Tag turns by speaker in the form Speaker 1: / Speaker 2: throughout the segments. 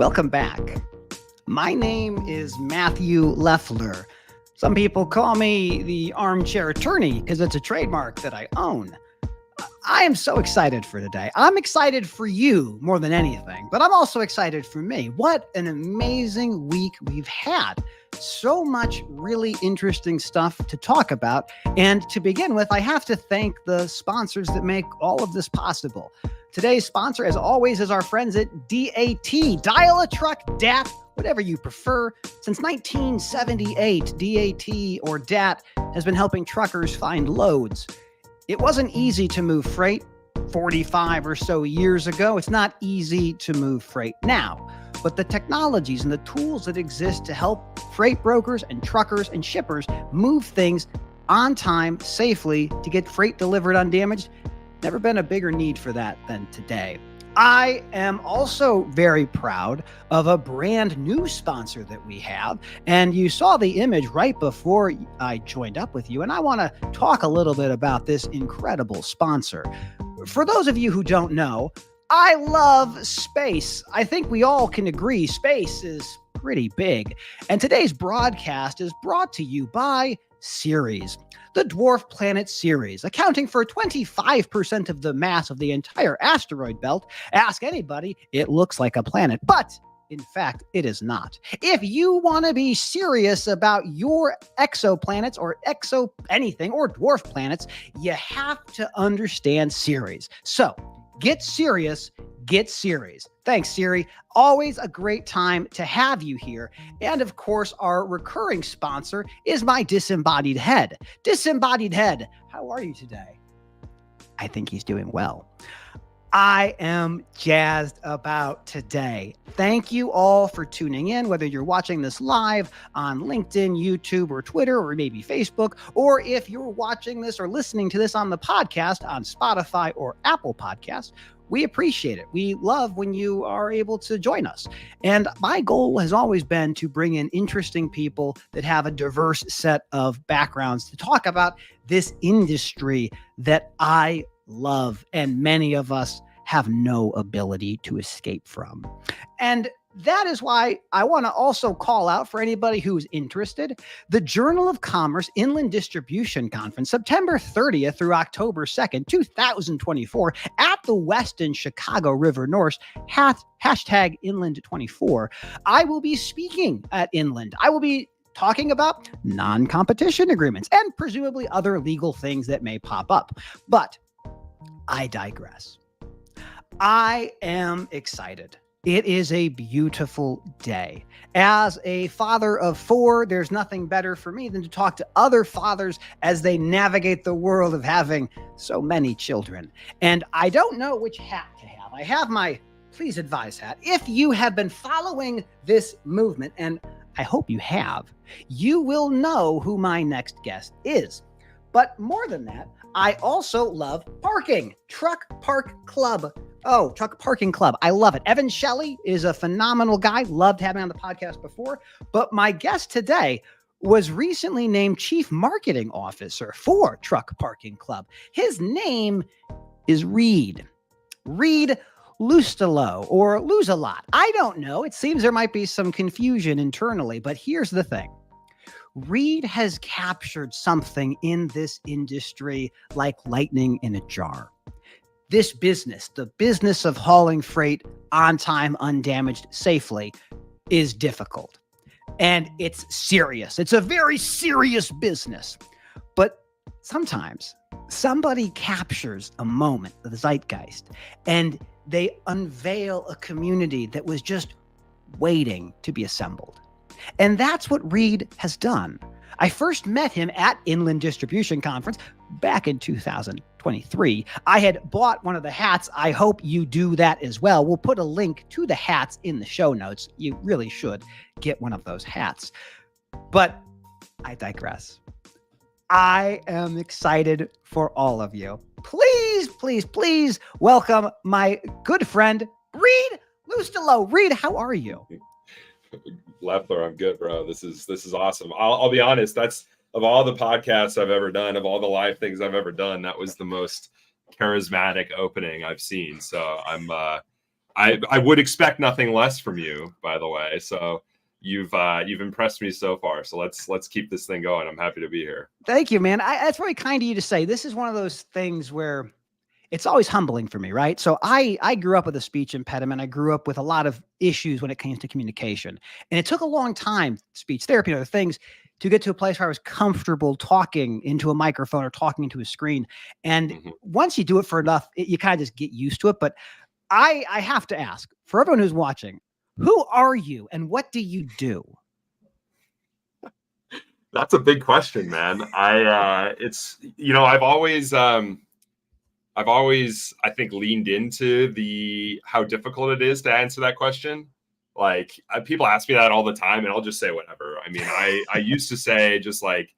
Speaker 1: Welcome back. My name is Matthew Leffler. Some people call me the armchair attorney because it's a trademark that I own. I am so excited for today. I'm excited for you more than anything, but I'm also excited for me. What an amazing week we've had. So much really interesting stuff to talk about. And to begin with, I have to thank the sponsors that make all of this possible. Today's sponsor, as always, is our friends at DAT. Dial a truck, DAT, whatever you prefer. Since 1978, DAT or DAT has been helping truckers find loads. It wasn't easy to move freight 45 or so years ago. It's not easy to move freight now. But the technologies and the tools that exist to help freight brokers and truckers and shippers move things on time, safely, to get freight delivered undamaged, never been a bigger need for that than today. I am also very proud of a brand new sponsor that we have. And you saw the image right before I joined up with you. And I want to talk a little bit about this incredible sponsor. For those of you who don't know, I love space. I think we all can agree space is pretty big. And today's broadcast is brought to you by Ceres, the dwarf planet Ceres, accounting for 25% of the mass of the entire asteroid belt. Ask anybody, it looks like a planet, but in fact, it is not. If you want to be serious about your exoplanets or anything or dwarf planets, you have to understand Ceres. So get serious, get Ceres. Thanks, Siri. Always a great time to have you here. And of course, our recurring sponsor is my disembodied head. Disembodied head, how are you today? I think he's doing well. I am jazzed about today. Thank you all for tuning in, whether you're watching this live on LinkedIn, YouTube, or Twitter, or maybe Facebook, or if you're watching this or listening to this on the podcast on Spotify or Apple Podcasts. We appreciate it. We love when you are able to join us. And my goal has always been to bring in interesting people that have a diverse set of backgrounds to talk about this industry that I love and many of us have no ability to escape from. And that is why I want to also call out for anybody who's interested, the Journal of Commerce Inland Distribution Conference, September 30th through October 2nd, 2024 at the Westin Chicago River North, hashtag Inland24. I will be speaking at Inland. I will be talking about non-competition agreements and presumably other legal things that may pop up. But I digress. I am excited. It is a beautiful day. As a father of four, there's nothing better for me than to talk to other fathers as they navigate the world of having so many children. And I don't know which hat to have. I have my Please Advise hat. If you have been following this movement, and I hope you have, you will know who my next guest is. But more than that, I also love parking. Truck Park Club. Oh, Truck Parking Club. I love it. Evan Shelley is a phenomenal guy. Loved having him on the podcast before. But my guest today was recently named Chief Marketing Officer for Truck Parking Club. His name is Reed. Reed Lustelo or Lose-A-Lot. I don't know. It seems there might be some confusion internally, but here's the thing. Reed has captured something in this industry like lightning in a jar. This business, the business of hauling freight on time, undamaged, safely, is difficult. And it's serious. It's a very serious business. But sometimes somebody captures a moment of the zeitgeist and they unveil a community that was just waiting to be assembled. And that's what Reed has done. I first met him at Inland Distribution Conference back in 2023. I had bought one of the hats. I hope you do that as well. We'll put a link to the hats in the show notes. You really should get one of those hats. But I digress. I am excited for all of you. Please, please, please welcome my good friend, Reed Lustelo. Reed, how are you?
Speaker 2: Leffler, I'm good, bro. This is awesome. I'll be honest. That's of all the podcasts I've ever done, of all the live things I've ever done, that was the most charismatic opening I've seen. So I'm I would expect nothing less from you, by the way. So you've impressed me so far. So let's keep this thing going. I'm happy to be here.
Speaker 1: Thank you, man. That's very kind of you to say. This is one of those things where it's always humbling for me, right? So I grew up with a speech impediment. I grew up with a lot of issues when it came to communication. And it took a long time, speech therapy and other things, to get to a place where I was comfortable talking into a microphone or talking into a screen. And once you do it for enough, you kind of just get used to it. But I have to ask, for everyone who's watching, who are you and what do you do?
Speaker 2: That's a big question, man. It's, I've always, I think, leaned into how difficult it is to answer that question. Like people ask me that all the time, and I'll just say whatever. I mean, I used to say just like,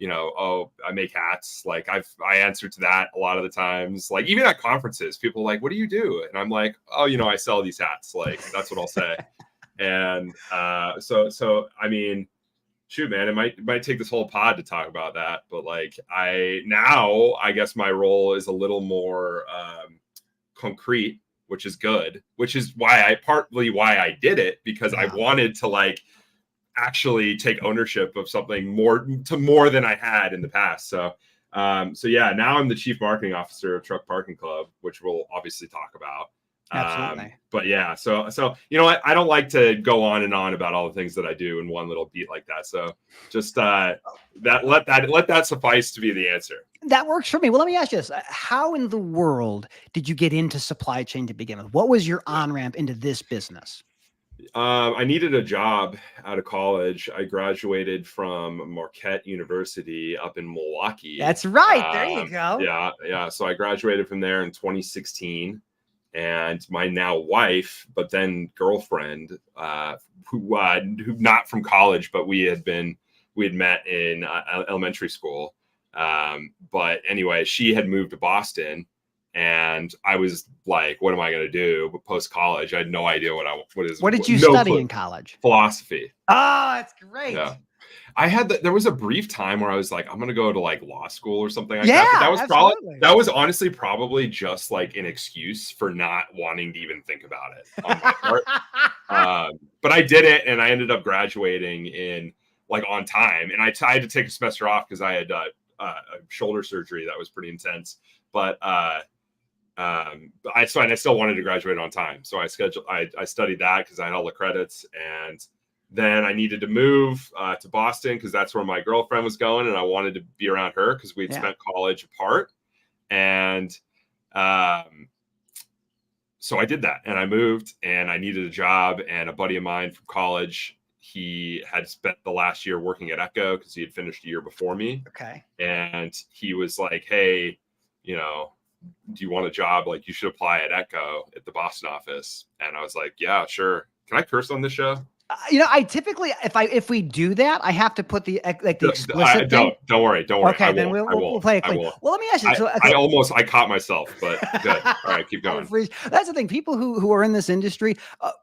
Speaker 2: oh, I make hats. Like I answer to that a lot of the times. Like even at conferences, people are like, what do you do? And I'm like, oh, I sell these hats. Like that's what I'll say. And so I mean, shoot, man, it might take this whole pod to talk about that, but like I guess my role is a little more concrete, which is good, which is partly why I did it, because I wanted to like actually take ownership of something more than I had in the past. So yeah, now I'm the chief marketing officer of Truck Parking Club, which we'll obviously talk about.
Speaker 1: Absolutely.
Speaker 2: But yeah, so you know what? I don't like to go on and on about all the things that I do in one little beat like that. So just let that suffice to be the answer.
Speaker 1: That works for me. Well, let me ask you this. How in the world did you get into supply chain to begin with? What was your on-ramp into this business?
Speaker 2: I needed a job out of college. I graduated from Marquette University up in Milwaukee.
Speaker 1: That's right. There you go.
Speaker 2: Yeah. So I graduated from there in 2016. And my now wife, but then girlfriend, who not from college, but we had met in elementary school. But anyway, she had moved to Boston, and I was like, "What am I going to do?" But post college, I had no idea what did you
Speaker 1: study in college?
Speaker 2: Philosophy.
Speaker 1: Oh, that's great.
Speaker 2: Yeah. There was a brief time where I was like, I'm going to go to like law school or something like
Speaker 1: that.
Speaker 2: But that was honestly probably just like an excuse for not wanting to even think about it on my part. But I did it, and I ended up graduating in like on time. And I had to take a semester off because I had a shoulder surgery that was pretty intense. But I still wanted to graduate on time. So I studied that because I had all the credits, and then I needed to move to Boston because that's where my girlfriend was going, and I wanted to be around her because we'd spent college apart. And so I did that, and I moved, and I needed a job. And a buddy of mine from college, he had spent the last year working at Echo because he had finished a year before me.
Speaker 1: Okay.
Speaker 2: And he was like, hey, do you want a job? Like, you should apply at Echo at the Boston office. And I was like, yeah, sure. Can I curse on this show?
Speaker 1: I typically, if we do that, I have to put the explicit.
Speaker 2: Don't worry.
Speaker 1: Okay, then we'll play it clean. Well, let me ask you.
Speaker 2: I caught myself, but good. All right, keep going.
Speaker 1: That's the thing. People who are in this industry,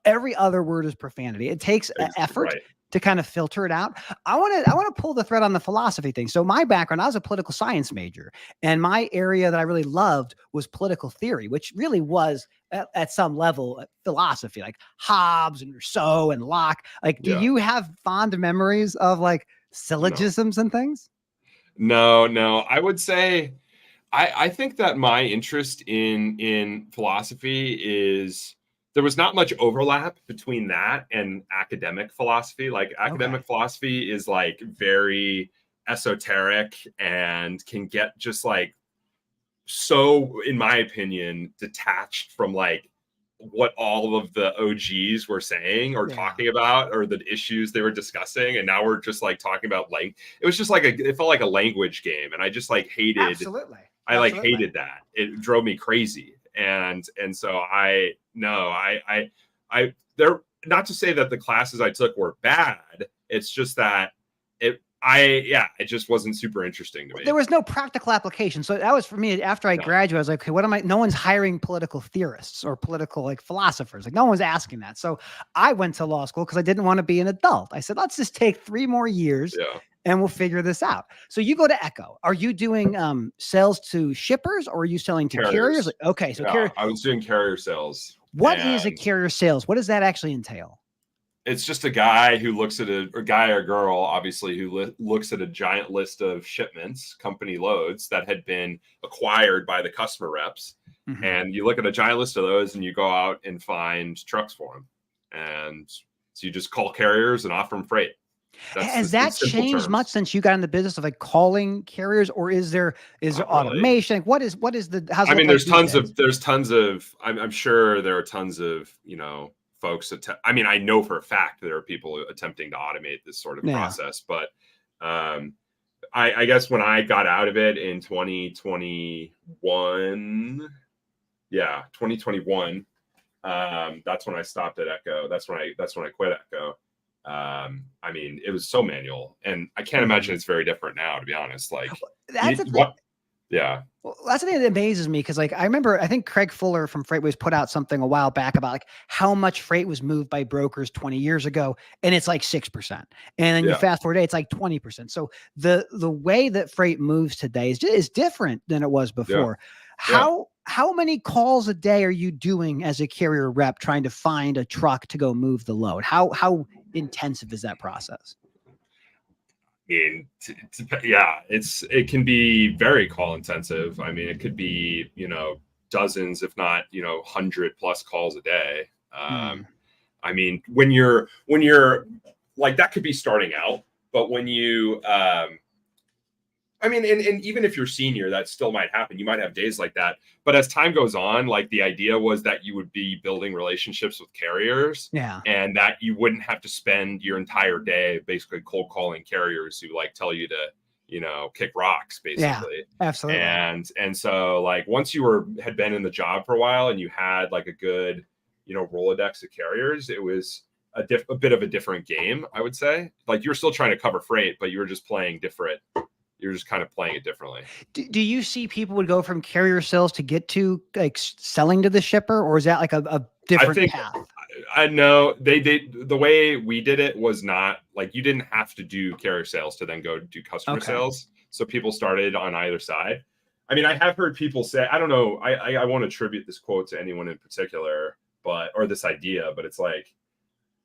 Speaker 1: every other word is profanity. It takes effort to kind of filter it out. I want to pull the thread on the philosophy thing. So my background, I was a political science major, and my area that I really loved was political theory, which really was at some level philosophy, like Hobbes and Rousseau and Locke. Like, do you have fond memories of like syllogisms and things?
Speaker 2: No. I would say I think that my interest in philosophy is there was not much overlap between that and academic philosophy. Like academic philosophy is like very esoteric and can get just like so, in my opinion, detached from like what all of the OGs were saying or talking about, or the issues they were discussing. And now we're just like talking about it was just like it felt like a language game. And I just like hated, hated that. It drove me crazy. And so they're not to say that the classes I took were bad. It's just that it just wasn't super interesting to me.
Speaker 1: There was no practical application. So that was for me after I graduated, I was like, okay, no one's hiring political theorists or political like philosophers. Like no one's asking that. So I went to law school because I didn't want to be an adult. I said, let's just take 3 more years and we'll figure this out. So you go to Echo. Are you doing sales to shippers or are you selling to carriers? Okay. So
Speaker 2: I was doing carrier sales.
Speaker 1: What is a carrier sales? What does that actually entail?
Speaker 2: It's just a guy who looks at a guy or girl, obviously, who looks at a giant list of shipments, company loads that had been acquired by the customer reps. Mm-hmm. And you look at a giant list of those and you go out and find trucks for them. And so you just call carriers and offer them freight.
Speaker 1: Has that changed much since you got in the business of like calling carriers, or is there automation? Like what is the, how's
Speaker 2: I mean, there's tons of, I'm sure there are tons of, folks I mean, I know for a fact there are people attempting to automate this sort of process, but I guess when I got out of it in 2021, that's when I stopped at Echo. That's when I quit Echo. I mean, it was so manual, and I can't imagine it's very different now, to be honest. Like yeah.
Speaker 1: Well, that's the thing that amazes me, because like I remember, I think Craig Fuller from FreightWaves put out something a while back about like how much freight was moved by brokers 20 years ago, and it's like 6%. And then you fast forward, it's like 20%. So the way that freight moves today is different than it was before. Yeah. How many calls a day are you doing as a carrier rep trying to find a truck to go move the load? How intensive is that process?
Speaker 2: It can be very call intensive. I mean, it could be, dozens, if not, 100+ calls a day. I mean, when you're like, that could be starting out, but when you, and even if you're senior, that still might happen. You might have days like that. But as time goes on, like the idea was that you would be building relationships with carriers, and that you wouldn't have to spend your entire day basically cold calling carriers who like tell you to, kick rocks, basically.
Speaker 1: Yeah, absolutely.
Speaker 2: And so like once you had been in the job for a while and you had like a good, Rolodex of carriers, it was a bit of a different game, I would say. Like you're still trying to cover freight, but you were just playing different. You're just kind of playing it differently.
Speaker 1: Do you see people would go from carrier sales to get to like selling to the shipper, or is that like a different path?
Speaker 2: I know the way we did it was not like you didn't have to do carrier sales to then go do customer sales. So people started on either side. I mean, I have heard people say, I don't know, I won't attribute this quote to anyone in particular, or this idea, but it's like,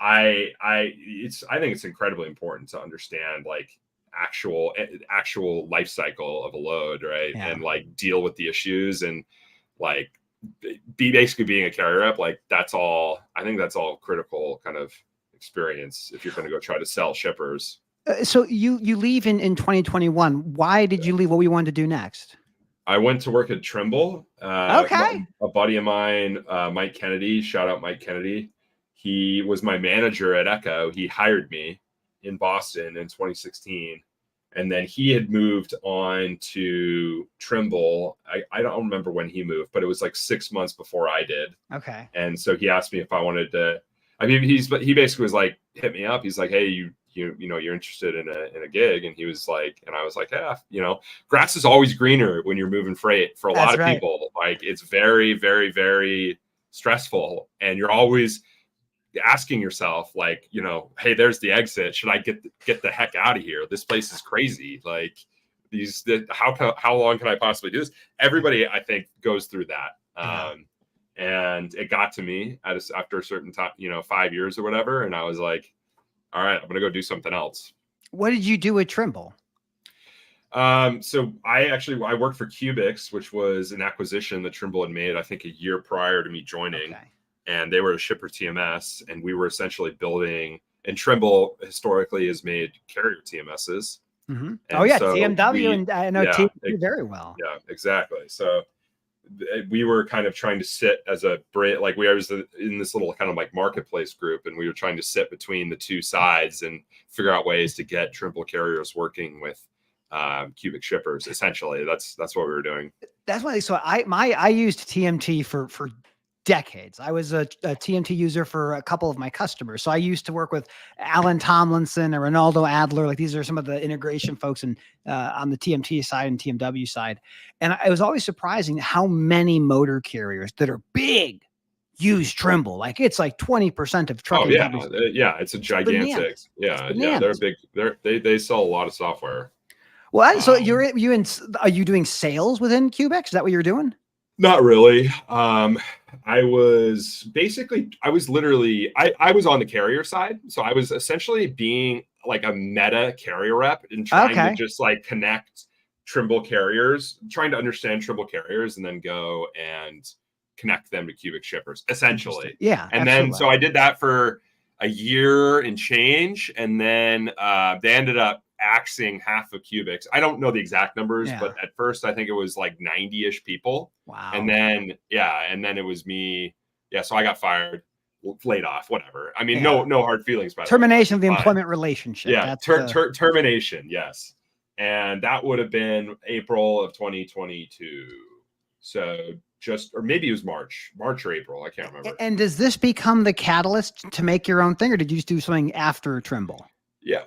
Speaker 2: I think it's incredibly important to understand like actual life cycle of a load, right? And like deal with the issues and like basically being a carrier rep. Like I think that's all critical kind of experience if you're going to go try to sell shippers.
Speaker 1: So you leave in 2021. Why did you leave? What we wanted to do next?
Speaker 2: I went to work at Trimble. A buddy of mine, Mike Kennedy, shout out Mike Kennedy. He was my manager at Echo. He hired me in Boston in 2016. And then he had moved on to Trimble. I don't remember when he moved, but it was like 6 months before I did.
Speaker 1: Okay.
Speaker 2: And so he asked me if I wanted to, he basically was like, hit me up. He's like, hey, you're interested in a gig. And he was like, and I was like, yeah, grass is always greener when you're moving freight for a lot of people. Like it's very, very, very stressful. And you're always asking yourself like, hey, there's the exit. Should I get the heck out of here? This place is crazy. Like how long can I possibly do this? Everybody, I think, goes through that. And it got to me after a certain time, 5 years or whatever. And I was like, all right, I'm going to go do something else.
Speaker 1: What did you do at Trimble?
Speaker 2: So I worked for Cubics, which was an acquisition that Trimble had made, I think, a year prior to me joining. Okay. And they were a shipper TMS, and we were essentially building. And Trimble historically has made carrier TMSs.
Speaker 1: Mm-hmm. So TMW, and I know TMW very well.
Speaker 2: Yeah, exactly. So we were kind of trying to sit as a like we was in this little kind of like marketplace group, and we were trying to sit between the two sides and figure out ways to get Trimble carriers working with Cubic shippers. Essentially, that's what we were doing.
Speaker 1: That's why. So I used TMT for decades. I was a TMT user for a couple of my customers. So I used to work with Alan Tomlinson or Ronaldo Adler. Like these are some of the integration folks on the TMT side and TMW side. And it was always surprising how many motor carriers that are big use Trimble. Like it's like 20% of trucking.
Speaker 2: Oh yeah. It's a gigantic. They're big. They sell a lot of software.
Speaker 1: Well, so are you doing sales within Cubic? Is that what you're doing?
Speaker 2: Not really. I was literally, I was on the carrier side. So I was essentially being like a meta carrier rep and trying to just like connect Trimble carriers, trying to understand Trimble carriers and then go and connect them to Cubic shippers, essentially.
Speaker 1: Yeah.
Speaker 2: And then, so I did that for a year and change. And then they ended up axing half of Cubics. I don't know the exact numbers, but at first I think it was like 90-ish people.
Speaker 1: Wow.
Speaker 2: And then, it was me. Yeah. So I got fired, laid off, whatever. I mean, no hard feelings. By
Speaker 1: termination of the employment relationship.
Speaker 2: Yeah. Termination. Yes. And that would have been April of 2022. So or maybe it was March or April. I can't remember.
Speaker 1: And does this become the catalyst to make your own thing, or did you just do something after Trimble?
Speaker 2: Yeah.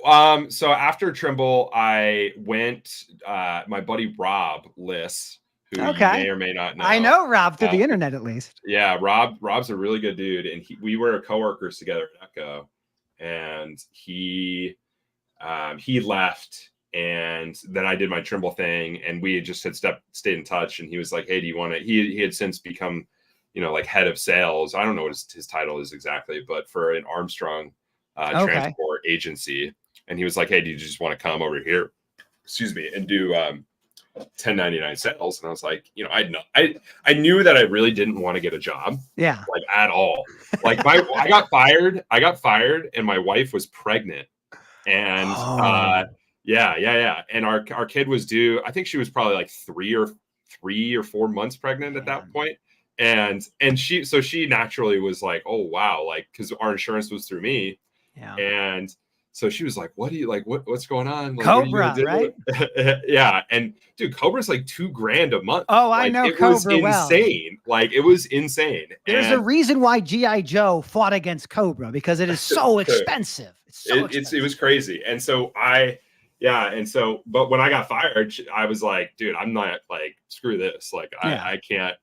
Speaker 2: So after Trimble, I went, my buddy Rob Liss, who you may or may not know.
Speaker 1: I know Rob through the internet, at least.
Speaker 2: Yeah. Rob's a really good dude. And we were coworkers together at Echo, and he left. And then I did my Trimble thing, and we just stayed in touch. And he was like, "Hey, do you want to?" He had since become, like head of sales. I don't know what his title is exactly, but for an Armstrong transport agency. And he was like, "Hey, do you just want to come over here? Excuse me, and do 1099 sales?" And I was like, I knew that I really didn't want to get a job, like at all. Like I got fired, and my wife was pregnant, and Yeah. And our kid was due. I think she was probably like 3 or 4 months pregnant at that point. And she naturally was like, "Oh, wow." Like, cause our insurance was through me. Yeah. And so she was like, "What do you like? What's going on?" Like,
Speaker 1: Cobra, right?
Speaker 2: Yeah. And dude, Cobra's like $2,000 a month.
Speaker 1: Oh, I know Cobra
Speaker 2: was insane.
Speaker 1: Well.
Speaker 2: Like, it was insane.
Speaker 1: There's a reason why G.I. Joe fought against Cobra, because it is so expensive.
Speaker 2: It was crazy. And so but when I got fired, I was like, dude, I'm not, like, screw this. Like, I can't,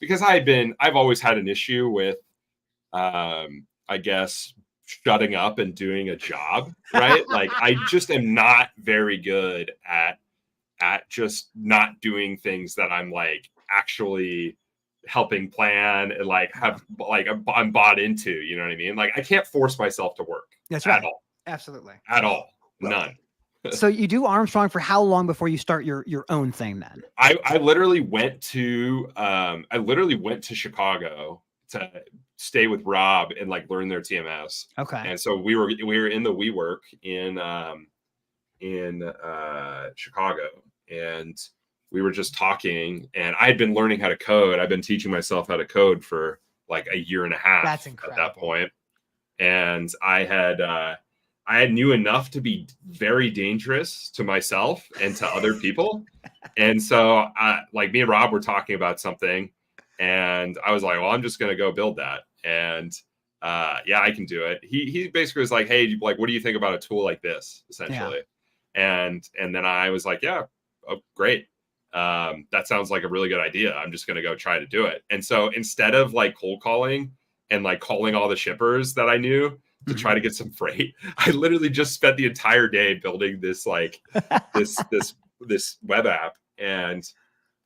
Speaker 2: because I've always had an issue with, I guess, shutting up and doing a job, right? Like, I just am not very good at just not doing things that I'm like actually helping plan and like I'm bought into, you know what I mean? Like, I can't force myself to work.
Speaker 1: That's right.
Speaker 2: At all.
Speaker 1: Absolutely.
Speaker 2: At all. None.
Speaker 1: So you do Armstrong for how long before you start your own thing then?
Speaker 2: I literally went to Chicago to stay with Rob and like learn their TMS.
Speaker 1: Okay.
Speaker 2: And so we were in the WeWork in Chicago, and we were just talking, and I had been learning how to code. I've been teaching myself how to code for like a year and a half.
Speaker 1: That's incredible.
Speaker 2: At that point. And I knew enough to be very dangerous to myself and to other people. And so like me and Rob were talking about something, and I was like, well, I'm just going to go build that. And I can do it. He basically was like, "Hey, like, what do you think about a tool like this?" Essentially. Yeah. And then I was like, "Yeah, oh, great. That sounds like a really good idea. I'm just going to go try to do it." And so instead of like cold calling and like calling all the shippers that I knew to try to get some freight, I literally just spent the entire day building this like this web app. And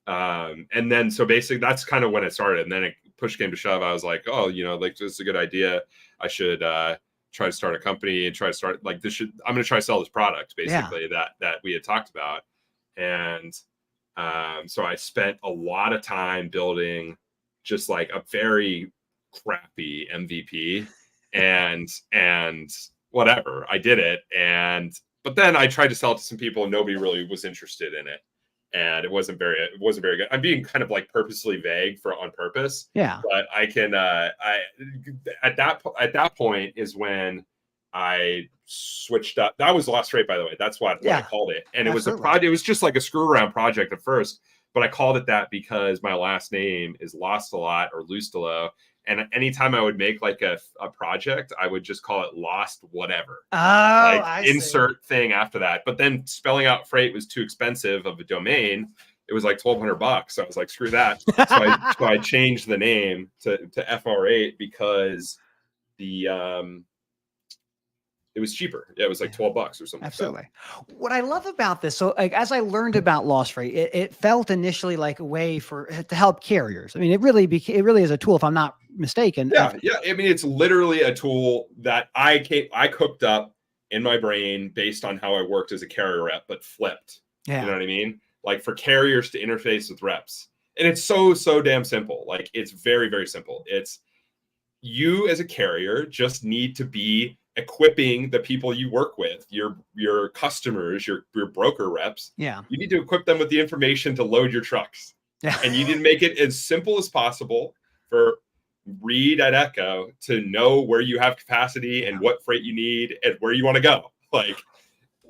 Speaker 2: then so basically that's kind of when it started. And then push came to shove, I was like, "Oh, like, this is a good idea. I should try to start a company and try to start like this. I'm going to try to sell this product basically that we had talked about." And so I spent a lot of time building just like a very crappy MVP. and whatever, I did it. But then I tried to sell it to some people, and nobody really was interested in it. And it wasn't very good. I'm being kind of like purposely vague on purpose.
Speaker 1: Yeah.
Speaker 2: But I can, at that point is when I switched up. That was Lost Freight, by the way. That's what I called it. And it was a project. It was just like a screw around project at first, but I called it that because my last name is Lost a Lot or Lustelo. And anytime I would make like a project, I would just call it Lost whatever.
Speaker 1: Oh,
Speaker 2: like
Speaker 1: I
Speaker 2: insert thing after that. But then spelling out freight was too expensive of a domain. It was like $1,200. So I was like, screw that. So I changed the name to FR8 because it it was cheaper. Yeah, it was like $12 or something.
Speaker 1: Absolutely. What I love about this, so like as I learned about loss rate, it felt initially like a way to help carriers. I mean, it really is a tool, if I'm not mistaken.
Speaker 2: Yeah, yeah. I mean, it's literally a tool that I cooked up in my brain based on how I worked as a carrier rep, but flipped.
Speaker 1: Yeah.
Speaker 2: You know what I mean? Like for carriers to interface with reps. And it's so damn simple. Like it's very, very simple. It's you as a carrier just need to be equipping the people you work with, your customers, your broker reps.
Speaker 1: Yeah.
Speaker 2: You need to equip them with the information to load your trucks.
Speaker 1: Yeah.
Speaker 2: And you need to make it as simple as possible for Reed at Echo to know where you have capacity and what freight you need and where you want to go. Like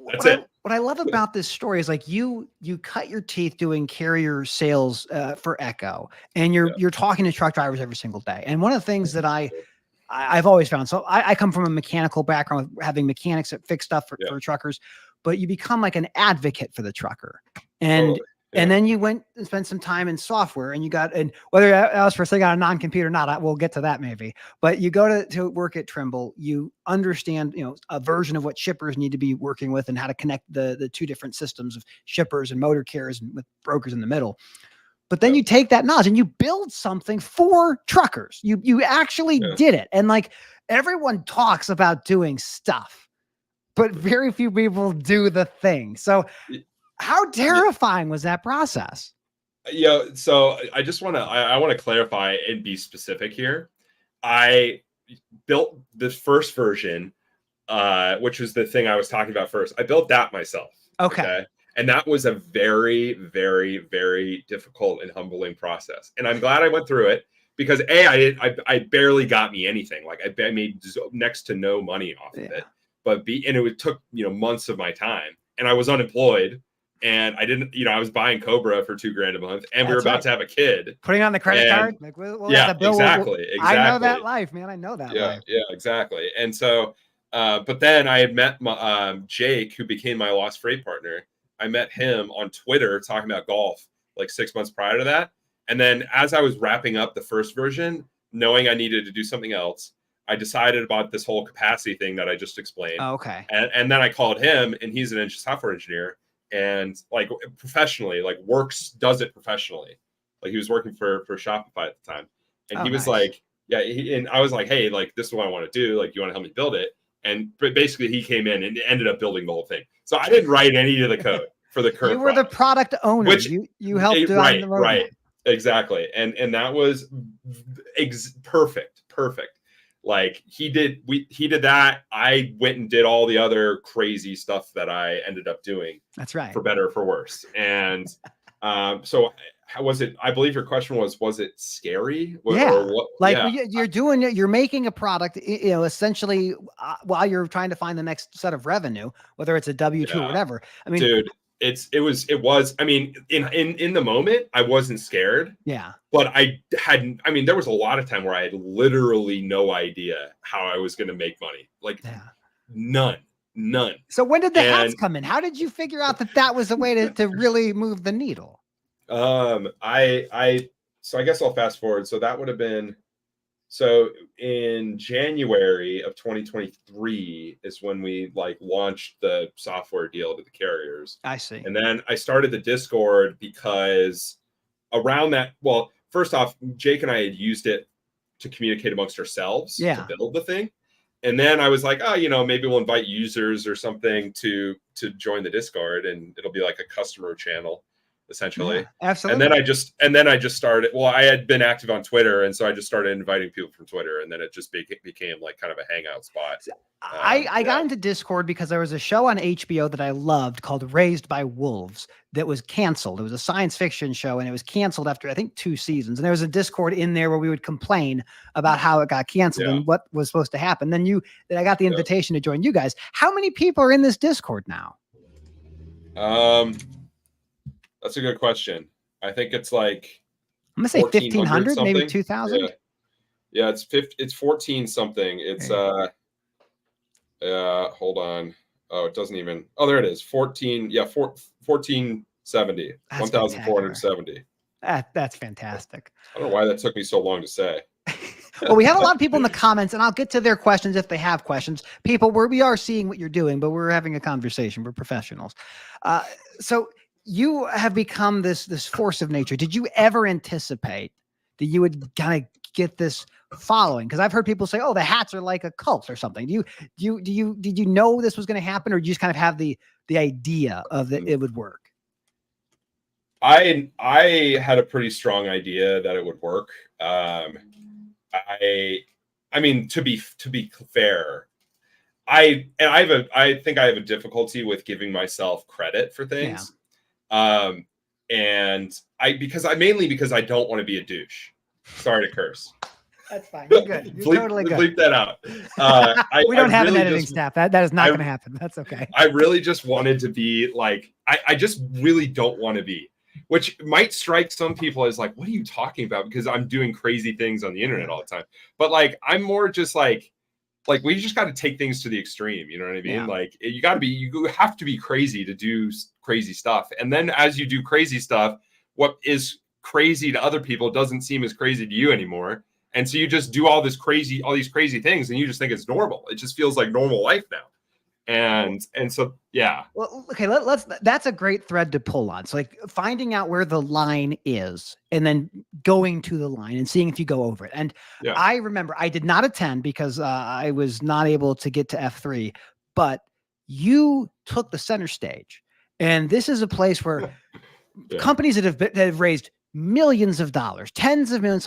Speaker 2: that's it.
Speaker 1: What I love about this story is like you cut your teeth doing carrier sales for Echo, and you're talking to truck drivers every single day. And one of the things that I've always found, so I come from a mechanical background with having mechanics that fix stuff for truckers, but you become like an advocate for the trucker. And
Speaker 2: Totally.
Speaker 1: And then you went and spent some time in software, and whether else for say got a non-compete or not, we'll get to that maybe, but you go to work at Trimble, you understand, a version of what shippers need to be working with and how to connect the two different systems of shippers and motor carriers and with brokers in the middle. But then you take that knowledge and you build something for truckers. You actually did it. And like everyone talks about doing stuff, but very few people do the thing. So how terrifying was that process?
Speaker 2: Yeah. So I just want to clarify and be specific here. I built this first version, which was the thing I was talking about first. I built that myself.
Speaker 1: Okay.
Speaker 2: And that was a very, very, very difficult and humbling process. And I'm glad I went through it because I barely got me anything. Like I made next to no money off of it, and it took, months of my time, and I was unemployed. And I didn't, I was buying Cobra for $2,000 a month, and we were about to have a kid.
Speaker 1: Putting on the credit card. Like,
Speaker 2: Exactly.
Speaker 1: I know that life, man. I know that life.
Speaker 2: Yeah, exactly. And so, but then I had met Jake, who became my Lost Freight partner. I met him on Twitter talking about golf like 6 months prior to that. And then as I was wrapping up the first version, knowing I needed to do something else, I decided about this whole capacity thing that I just explained.
Speaker 1: Oh, okay.
Speaker 2: And then I called him, and he's an software engineer. And like professionally, like does it professionally. Like he was working for Shopify at the time. And he was like, and I was like, hey, like this is what I want to do. Like, you want to help me build it? And basically he came in and ended up building the whole thing. So I didn't write any of the code for the current.
Speaker 1: You were the product owner. Which you helped design the roadmap.
Speaker 2: Right. Exactly. And that was perfect. Like he did that. I went and did all the other crazy stuff that I ended up doing.
Speaker 1: That's right.
Speaker 2: For better or for worse. And so how was it? I believe your question was it scary?
Speaker 1: You're making a product, essentially while you're trying to find the next set of revenue, whether it's a W-2 or whatever. I mean,
Speaker 2: dude, it was, I mean, in the moment I wasn't scared.
Speaker 1: Yeah.
Speaker 2: But there was a lot of time where I had literally no idea how I was going to make money. Like none.
Speaker 1: So when did the hats come in? How did you figure out that was the way to really move the needle?
Speaker 2: So I guess I'll fast forward. So that would have been, in January of 2023 is when we launched the software deal to the carriers.
Speaker 1: I see.
Speaker 2: And then I started the Discord because around that, well, first off, Jake and I had used it to communicate amongst ourselves to build the thing. And then I was like, maybe we'll invite users or something to join the Discord, and it'll be like a customer channel, essentially.
Speaker 1: Yeah, absolutely.
Speaker 2: And then I just started. Well, I had been active on Twitter, and so I just started inviting people from Twitter, and then it just became like kind of a hangout spot.
Speaker 1: I got into Discord because there was a show on HBO that I loved called Raised by Wolves that was canceled. It was a science fiction show, and it was canceled after, I think, 2 seasons. And there was a Discord in there where we would complain about how it got canceled and what was supposed to happen. Then I got the invitation to join you guys. How many people are in this Discord now?
Speaker 2: That's a good question. I think it's like,
Speaker 1: I'm gonna say 1,500, maybe 2,000.
Speaker 2: Yeah, it's 14 something. It's hold on. Oh, it doesn't even. Oh, there it is. 1470. 1,470.
Speaker 1: That's fantastic.
Speaker 2: I don't know why that took me so long to say.
Speaker 1: Well, we have a lot of people in the comments, and I'll get to their questions if they have questions. People, we are seeing what you're doing, but we're having a conversation. We're professionals. So you have become this force of nature. Did you ever anticipate that you would kind of get this following? Because I've heard people say, "Oh, the hats are like a cult or something." Did you know this was going to happen, or did you just kind of have the idea of that it would work?
Speaker 2: I had a pretty strong idea that it would work. I mean, to be fair, I think I have a difficulty with giving myself credit for things. Yeah. And because I don't want to be a douche. Sorry to curse.
Speaker 1: That's fine. You're good. You're totally good.
Speaker 2: Bleep that out.
Speaker 1: We don't have really an editing staff. That is not going to happen. That's okay.
Speaker 2: I really just wanted to be like, I just really don't want to be, which might strike some people as like, what are you talking about? Because I'm doing crazy things on the internet all the time. But like, I'm more just like we just got to take things to the extreme. You know what I mean? Yeah. Like you have to be crazy to do crazy stuff. And then as you do crazy stuff, what is crazy to other people doesn't seem as crazy to you anymore. And so you just do all these crazy things and you just think it's normal. It just feels like normal life now. And so, yeah.
Speaker 1: Well, okay, that's a great thread to pull on. So like finding out where the line is and then going to the line and seeing if you go over it. And yeah. I remember I did not attend because I was not able to get to F3, but you took the center stage. And this is a place where yeah. companies that have raised millions of dollars, tens of millions,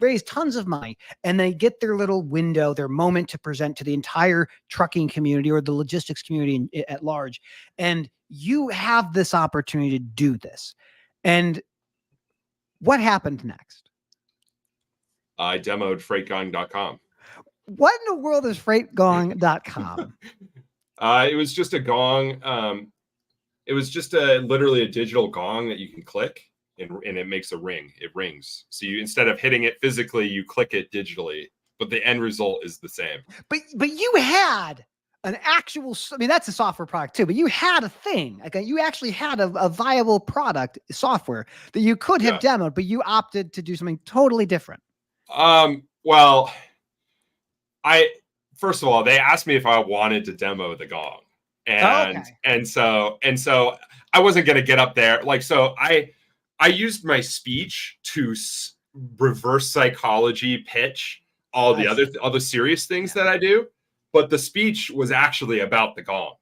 Speaker 1: raise tons of money, and they get their little window, their moment to present to the entire trucking community or the logistics community at large. And you have this opportunity to do this. And what happened next?
Speaker 2: I demoed freightgong.com.
Speaker 1: What in the world is freightgong.com?
Speaker 2: It was just a gong. It was just literally a digital gong that you can click. And it makes a ring. It rings. So you, instead of hitting it physically, you click it digitally, but the end result is the same.
Speaker 1: But you had an actual, I mean, that's a software product too, but you had a thing. Like you actually had a viable product software that you could have demoed, but you opted to do something totally different.
Speaker 2: Well, first of all, they asked me if I wanted to demo the gong. And so I wasn't going to get up there. Like, so I used my speech to reverse psychology pitch all the serious things that I do, but the speech was actually about the gong.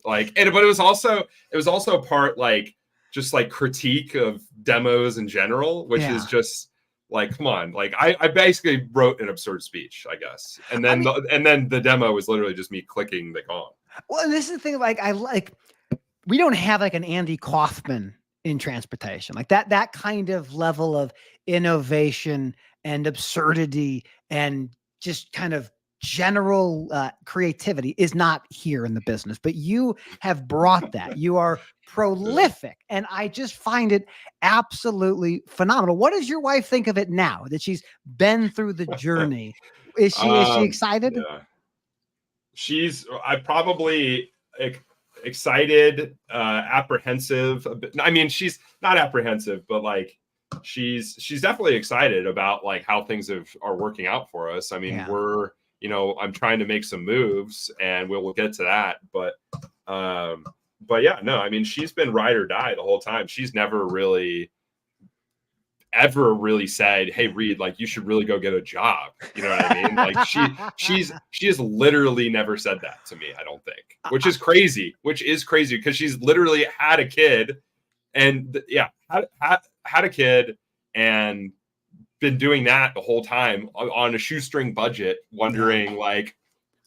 Speaker 2: But it was also part like just like critique of demos in general, which is just like, come on, like I basically wrote an absurd speech, I guess, and then the demo was literally just me clicking the gong.
Speaker 1: Well, and this is the thing, we don't have like an Andy Kaufman in transportation, like that kind of level of innovation and absurdity and just kind of general creativity is not here in the business, but you have brought that. You are prolific, and I just find it absolutely phenomenal. What does your wife think of it now that she's been through the journey? Is she excited?
Speaker 2: Yeah. I probably excited, apprehensive. I mean, she's not apprehensive, but like she's definitely excited about like how things are working out for us. I mean, I'm trying to make some moves, and we'll get to that. But yeah, no, I mean, she's been ride or die the whole time. She's never really ever really said, "Hey, Reed, like you should really go get a job." You know what I mean? Like she has literally never said that to me, I don't think, which is crazy because she's literally had a kid and had a kid and been doing that the whole time on a shoestring budget, wondering like,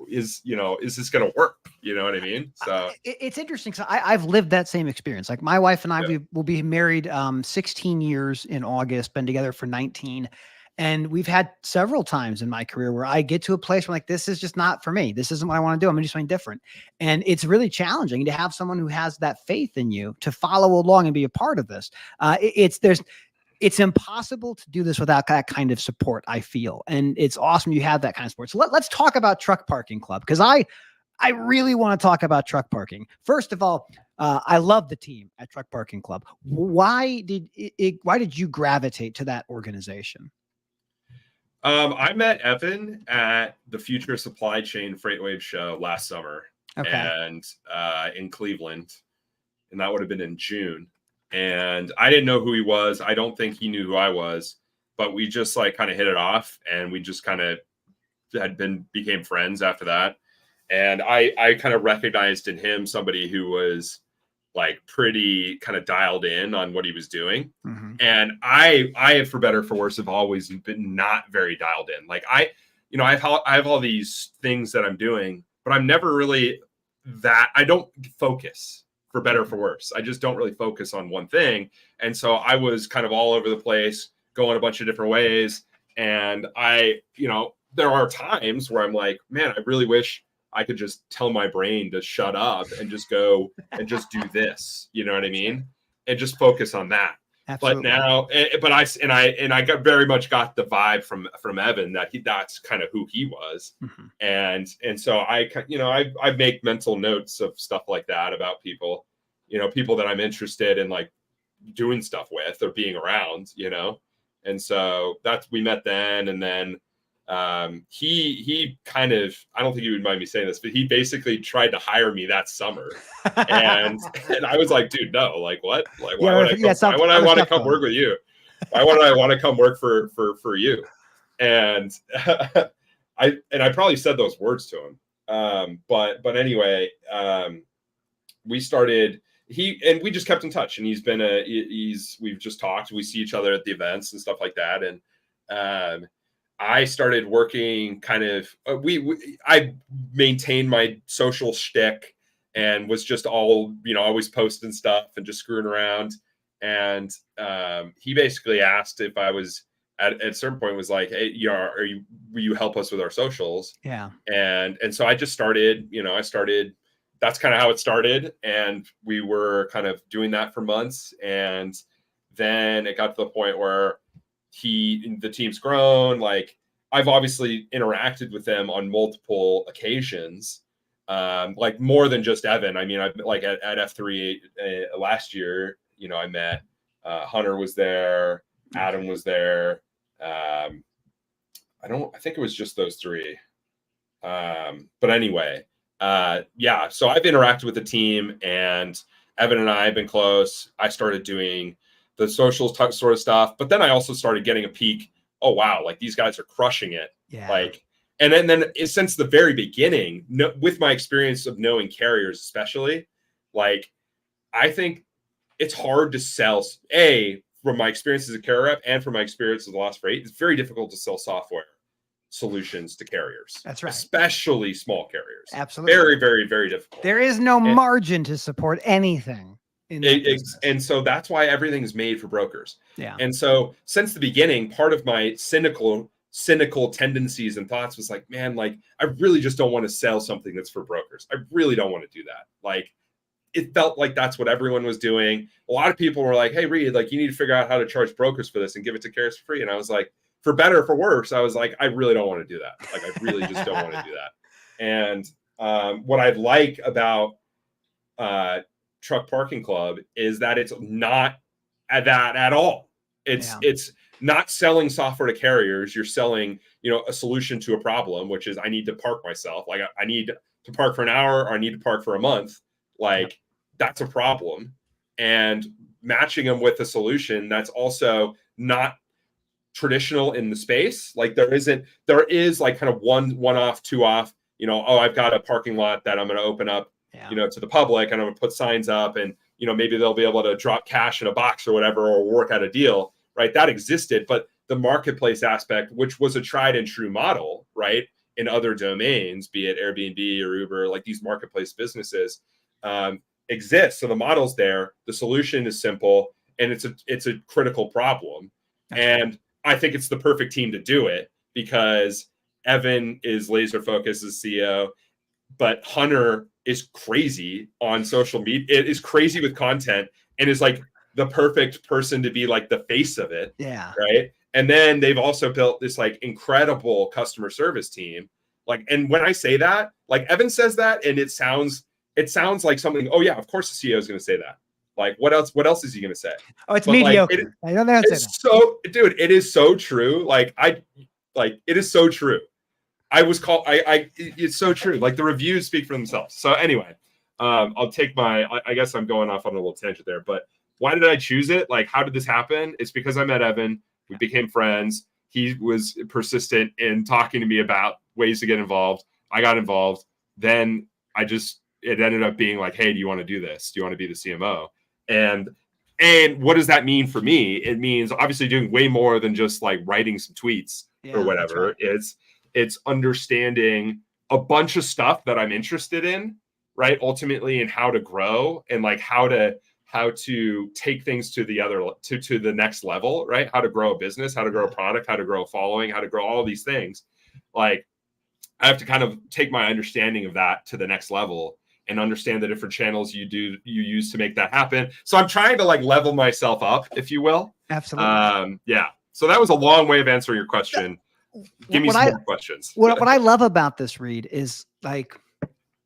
Speaker 2: is this going to work? You know what I mean? So
Speaker 1: it's interesting. So I've lived that same experience. Like my wife and I, we will be married 16 years in August, been together for 19. And we've had several times in my career where I get to a place where like, this is just not for me. This isn't what I want to do. I'm going to do something different. And it's really challenging to have someone who has that faith in you to follow along and be a part of this. It's impossible to do this without that kind of support, I feel. And it's awesome you have that kind of support. So let's talk about Truck Parking Club, because I really want to talk about truck parking. First of all, I love the team at Truck Parking Club. Why did you gravitate to that organization?
Speaker 2: I met Evan at the Future Supply Chain Freightwave show last summer,
Speaker 1: Okay.
Speaker 2: and in Cleveland, and that would have been in June. And I didn't know who he was. I don't think he knew who I was, but we just like kind of hit it off, and we just kind of became friends after that. And I kind of recognized in him somebody who was like pretty kind of dialed in on what he was doing.
Speaker 1: Mm-hmm.
Speaker 2: And I, for better or for worse, have always been not very dialed in. Like I have all these things that I'm doing, but I'm never really I don't focus, for better or for worse. I just don't really focus on one thing. And so I was kind of all over the place, going a bunch of different ways. And there are times where I'm like, man, I really wish I could just tell my brain to shut up and just go and just do this. You know what I mean? And just focus on that.
Speaker 1: Absolutely.
Speaker 2: But now, I got very much got the vibe from Evan that that's kind of who he was.
Speaker 1: Mm-hmm.
Speaker 2: And so I make mental notes of stuff like that about people, people that I'm interested in like doing stuff with or being around, And so we met then, and then he kind of, I don't think he would mind me saying this, but he basically tried to hire me that summer. and I was like, dude, no, like what? Like why would I want to come work with you? Why would I want to come work for you? And I probably said those words to him. But anyway, we started, we just kept in touch, and we've just talked. We see each other at the events and stuff like that. And I started working kind of, I maintained my social shtick and was just all, always posting stuff and just screwing around. And he basically asked if I was at a certain point was like, hey, will you help us with our socials?
Speaker 1: Yeah.
Speaker 2: And so I just started, that's kind of how it started. And we were kind of doing that for months. And then it got to the point where the team's grown. Like I've obviously interacted with them on multiple occasions, like more than just Evan. I mean, I've like at F3 last year, I met Hunter was there, Adam was there. I think it was just those three. But anyway, yeah, so I've interacted with the team, and Evan and I have been close. I started doing the social sort of stuff, but then I also started getting a peek. Oh, wow. Like these guys are crushing it.
Speaker 1: Yeah.
Speaker 2: Like, and then since the very beginning, with my experience of knowing carriers, especially, like, I think it's hard to sell from my experience as a carrier rep and from my experience as a loss freight. It's very difficult to sell software solutions to carriers.
Speaker 1: That's right.
Speaker 2: Especially small carriers.
Speaker 1: Absolutely.
Speaker 2: Very, very, very difficult.
Speaker 1: There is no margin to support anything.
Speaker 2: And so that's why everything is made for brokers.
Speaker 1: Yeah.
Speaker 2: And so since the beginning, part of my cynical tendencies and thoughts was like, man, like I really just don't want to sell something that's for brokers. I really don't want to do that. Like it felt like that's what everyone was doing. A lot of people were like, hey, Reed, like you need to figure out how to charge brokers for this and give it to carriers for free. And I was like, for better or for worse, I was like, I really don't want to do that. Like I really just don't want to do that. And what I like about Truck Parking Club is that it's not that at all. It's not selling software to carriers. You're selling, a solution to a problem, which is I need to park myself. Like I need to park for an hour, or I need to park for a month. Like that's a problem, and matching them with a solution that's also not traditional in the space. Like there is like kind of one off, two off, I've got a parking lot that I'm going to open up, to the public, and I'm going to put signs up, and, maybe they'll be able to drop cash in a box or whatever, or work out a deal, right? That existed, but the marketplace aspect, which was a tried and true model, right? In other domains, be it Airbnb or Uber, like these marketplace businesses exist. So the model's there, the solution is simple, and it's a critical problem. And I think it's the perfect team to do it, because Evan is laser focused as CEO, but Hunter is crazy on social media. It is crazy with content, and is like the perfect person to be like the face of it.
Speaker 1: Yeah.
Speaker 2: Right. And then they've also built this like incredible customer service team. Like, and when I say that, like Evan says that, and it sounds like something, oh yeah, of course the CEO is going to say that. Like what else is he going to say?
Speaker 1: Oh, it's mediocre.
Speaker 2: Like, it is so true. Like like it is so true. It's so true. Like the reviews speak for themselves. So anyway, I'll take I guess I'm going off on a little tangent there, but why did I choose it? Like, how did this happen? It's because I met Evan. We became friends. He was persistent in talking to me about ways to get involved. I got involved. Then it ended up being like, hey, do you want to do this? Do you want to be the CMO? And what does that mean for me? It means obviously doing way more than just like writing some tweets or whatever. Right. It's understanding a bunch of stuff that I'm interested in, right? Ultimately, in how to grow and like how to take things to the next level, right? How to grow a business, how to grow a product, how to grow a following, how to grow all these things. Like I have to kind of take my understanding of that to the next level and understand the different channels you use to make that happen. So I'm trying to like level myself up, if you will.
Speaker 1: Absolutely.
Speaker 2: Yeah. So that was a long way of answering your question. Give me some more questions.
Speaker 1: What I love about this, Reed, is like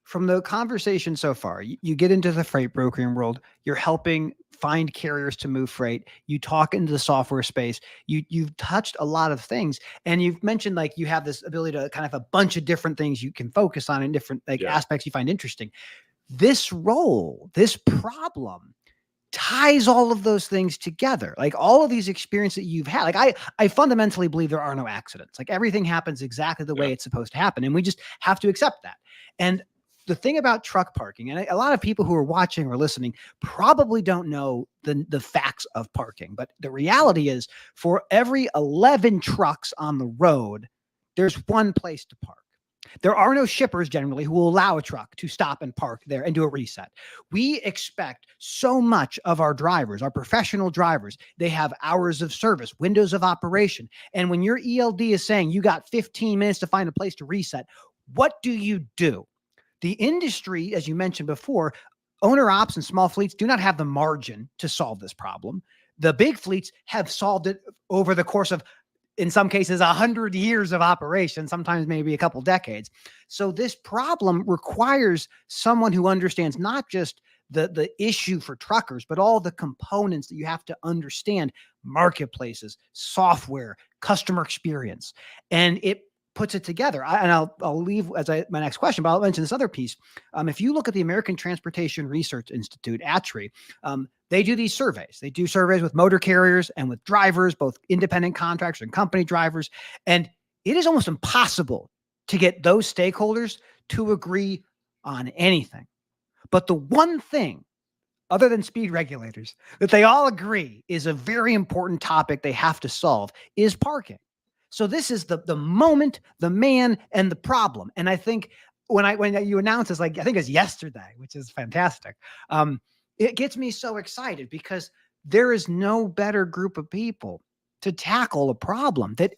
Speaker 1: from the conversation so far, you get into the freight brokering world, you're helping find carriers to move freight. You talk into the software space. You've touched a lot of things, and you've mentioned like you have this ability to kind of a bunch of different things you can focus on in different aspects you find interesting. This role, this problem ties all of those things together. Like all of these experiences that you've had, like I fundamentally believe there are no accidents. Like everything happens exactly the way it's supposed to happen. And we just have to accept that. And the thing about truck parking, and a lot of people who are watching or listening probably don't know the facts of parking, but the reality is for every 11 trucks on the road, there's one place to park. There are no shippers generally who will allow a truck to stop and park there and do a reset. We expect so much of our drivers, our professional drivers. They have hours of service, windows of operation. And when your ELD is saying you got 15 minutes to find a place to reset, what do? The industry, as you mentioned before, owner ops and small fleets do not have the margin to solve this problem. The big fleets have solved it over the course of, in some cases, 100 years of operation, sometimes maybe a couple decades. So this problem requires someone who understands not just the issue for truckers, but all the components that you have to understand: marketplaces, software, customer experience. And it puts it together. I'll leave as my next question, but I'll mention this other piece. If you look at the American Transportation Research Institute, ATRI, they do these surveys. They do surveys with motor carriers and with drivers, both independent contractors and company drivers. And it is almost impossible to get those stakeholders to agree on anything. But the one thing, other than speed regulators, that they all agree is a very important topic they have to solve is parking. So this is the moment, the man, and the problem. And I think when you announce this, like I think it's yesterday, which is fantastic. It gets me so excited because there is no better group of people to tackle a problem that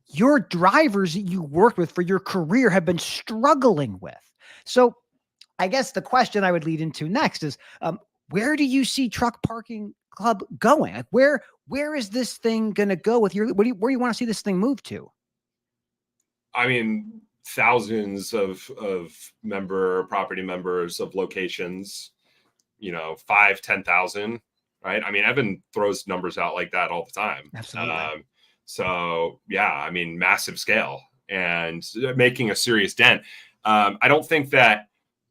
Speaker 1: your drivers that you worked with for your career have been struggling with. So I guess the question I would lead into next is, where do you see Truck Parking Club going? Like where is this thing going to go with where do you want to see this thing move to?
Speaker 2: I mean, thousands of property members of locations, 5, 10,000, right? I mean, Evan throws numbers out like that all the time.
Speaker 1: Absolutely.
Speaker 2: So yeah, I mean, massive scale and making a serious dent. I don't think that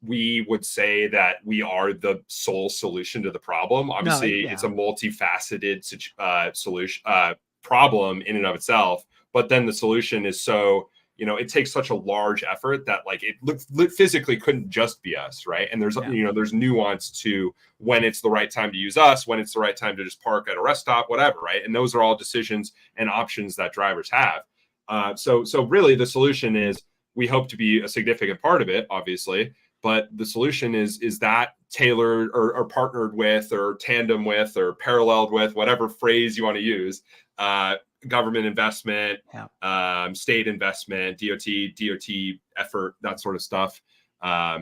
Speaker 2: we would say that we are the sole solution to the problem. Obviously, it's a multifaceted solution problem in and of itself. But then the solution is so, it takes such a large effort that like it physically couldn't just be us, right? And there's there's nuance to when it's the right time to use us, when it's the right time to just park at a rest stop, whatever, right? And those are all decisions and options that drivers have. So really, the solution is we hope to be a significant part of it, obviously. But the solution is that tailored or partnered with or tandem with or paralleled with, whatever phrase you want to use, government investment, state investment, DOT effort, that sort of stuff.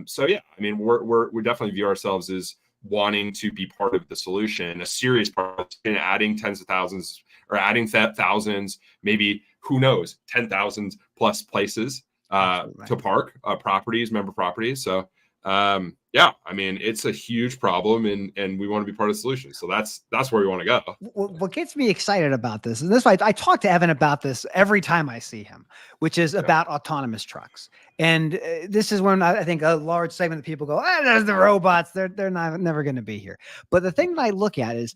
Speaker 2: So yeah, I mean, we definitely view ourselves as wanting to be part of the solution, a serious part, in adding tens of thousands or adding thousands, maybe who knows, 10,000 plus places to park properties, member properties. So Yeah, I mean, it's a huge problem, and we want to be part of the solution. So that's where we want to go.
Speaker 1: What gets me excited about this, and this why I talk to Evan about this every time I see him, which is about autonomous trucks. And this is when I think a large segment of people go, there's the robots. They're never going to be here. But the thing that I look at is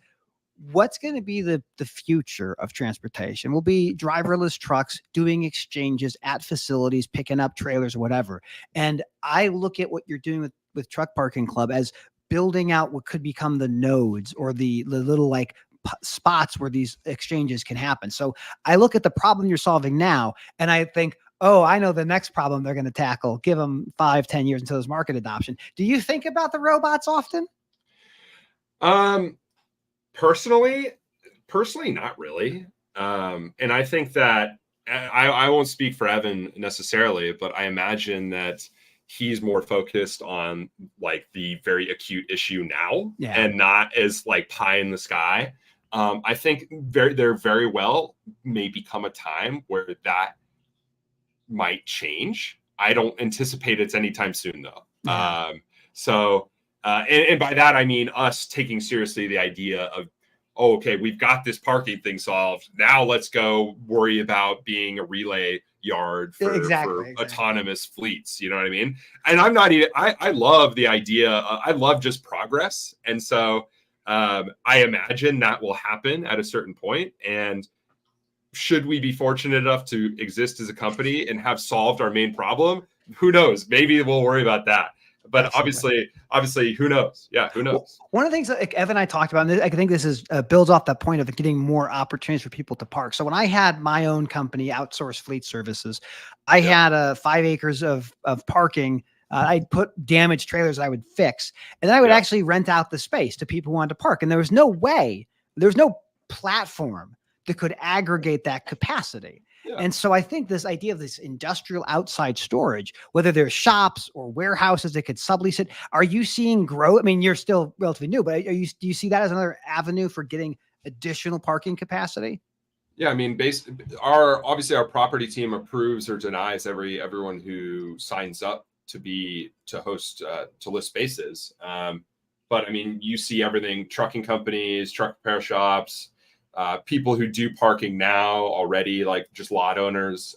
Speaker 1: what's going to be the future of transportation will be driverless trucks doing exchanges at facilities, picking up trailers or whatever. And I look at what you're doing with Truck Parking Club as building out what could become the nodes or the little like spots where these exchanges can happen. So I look at the problem you're solving now and I think, oh, I know the next problem they're going to tackle. Give them 5-10 years until there's market adoption. Do you think about the robots often?
Speaker 2: Personally, not really. And I think that I won't speak for Evan necessarily, but I imagine that he's more focused on like the very acute issue now and not as like pie in the sky. I think there very well may become a time where that might change. I don't anticipate it's anytime soon though. Yeah. And by that, I mean us taking seriously the idea of, oh, okay, we've got this parking thing solved. Now let's go worry about being a relay yard for autonomous fleets. You know what I mean? And I'm not even, I love the idea. I love just progress. And so I imagine that will happen at a certain point. And should we be fortunate enough to exist as a company and have solved our main problem, who knows? Maybe we'll worry about that. But obviously, who knows? Yeah, who knows?
Speaker 1: Well, one of the things that Evan and I talked about, and I think this is builds off that point of getting more opportunities for people to park. So when I had my own company, Outsource Fleet Services, I had 5 acres of parking. I'd put damaged trailers I would fix, and then I would actually rent out the space to people who wanted to park. And there was no platform that could aggregate that capacity. Yeah. And so I think this idea of this industrial outside storage, whether there's shops or warehouses that could sublease it, are you seeing grow? I mean, you're still relatively new, but do you see that as another avenue for getting additional parking capacity?
Speaker 2: Yeah, I mean, obviously our property team approves or denies everyone who signs up to host to list spaces. But I mean, you see everything: trucking companies, truck repair shops. People who do parking now already, like just lot owners,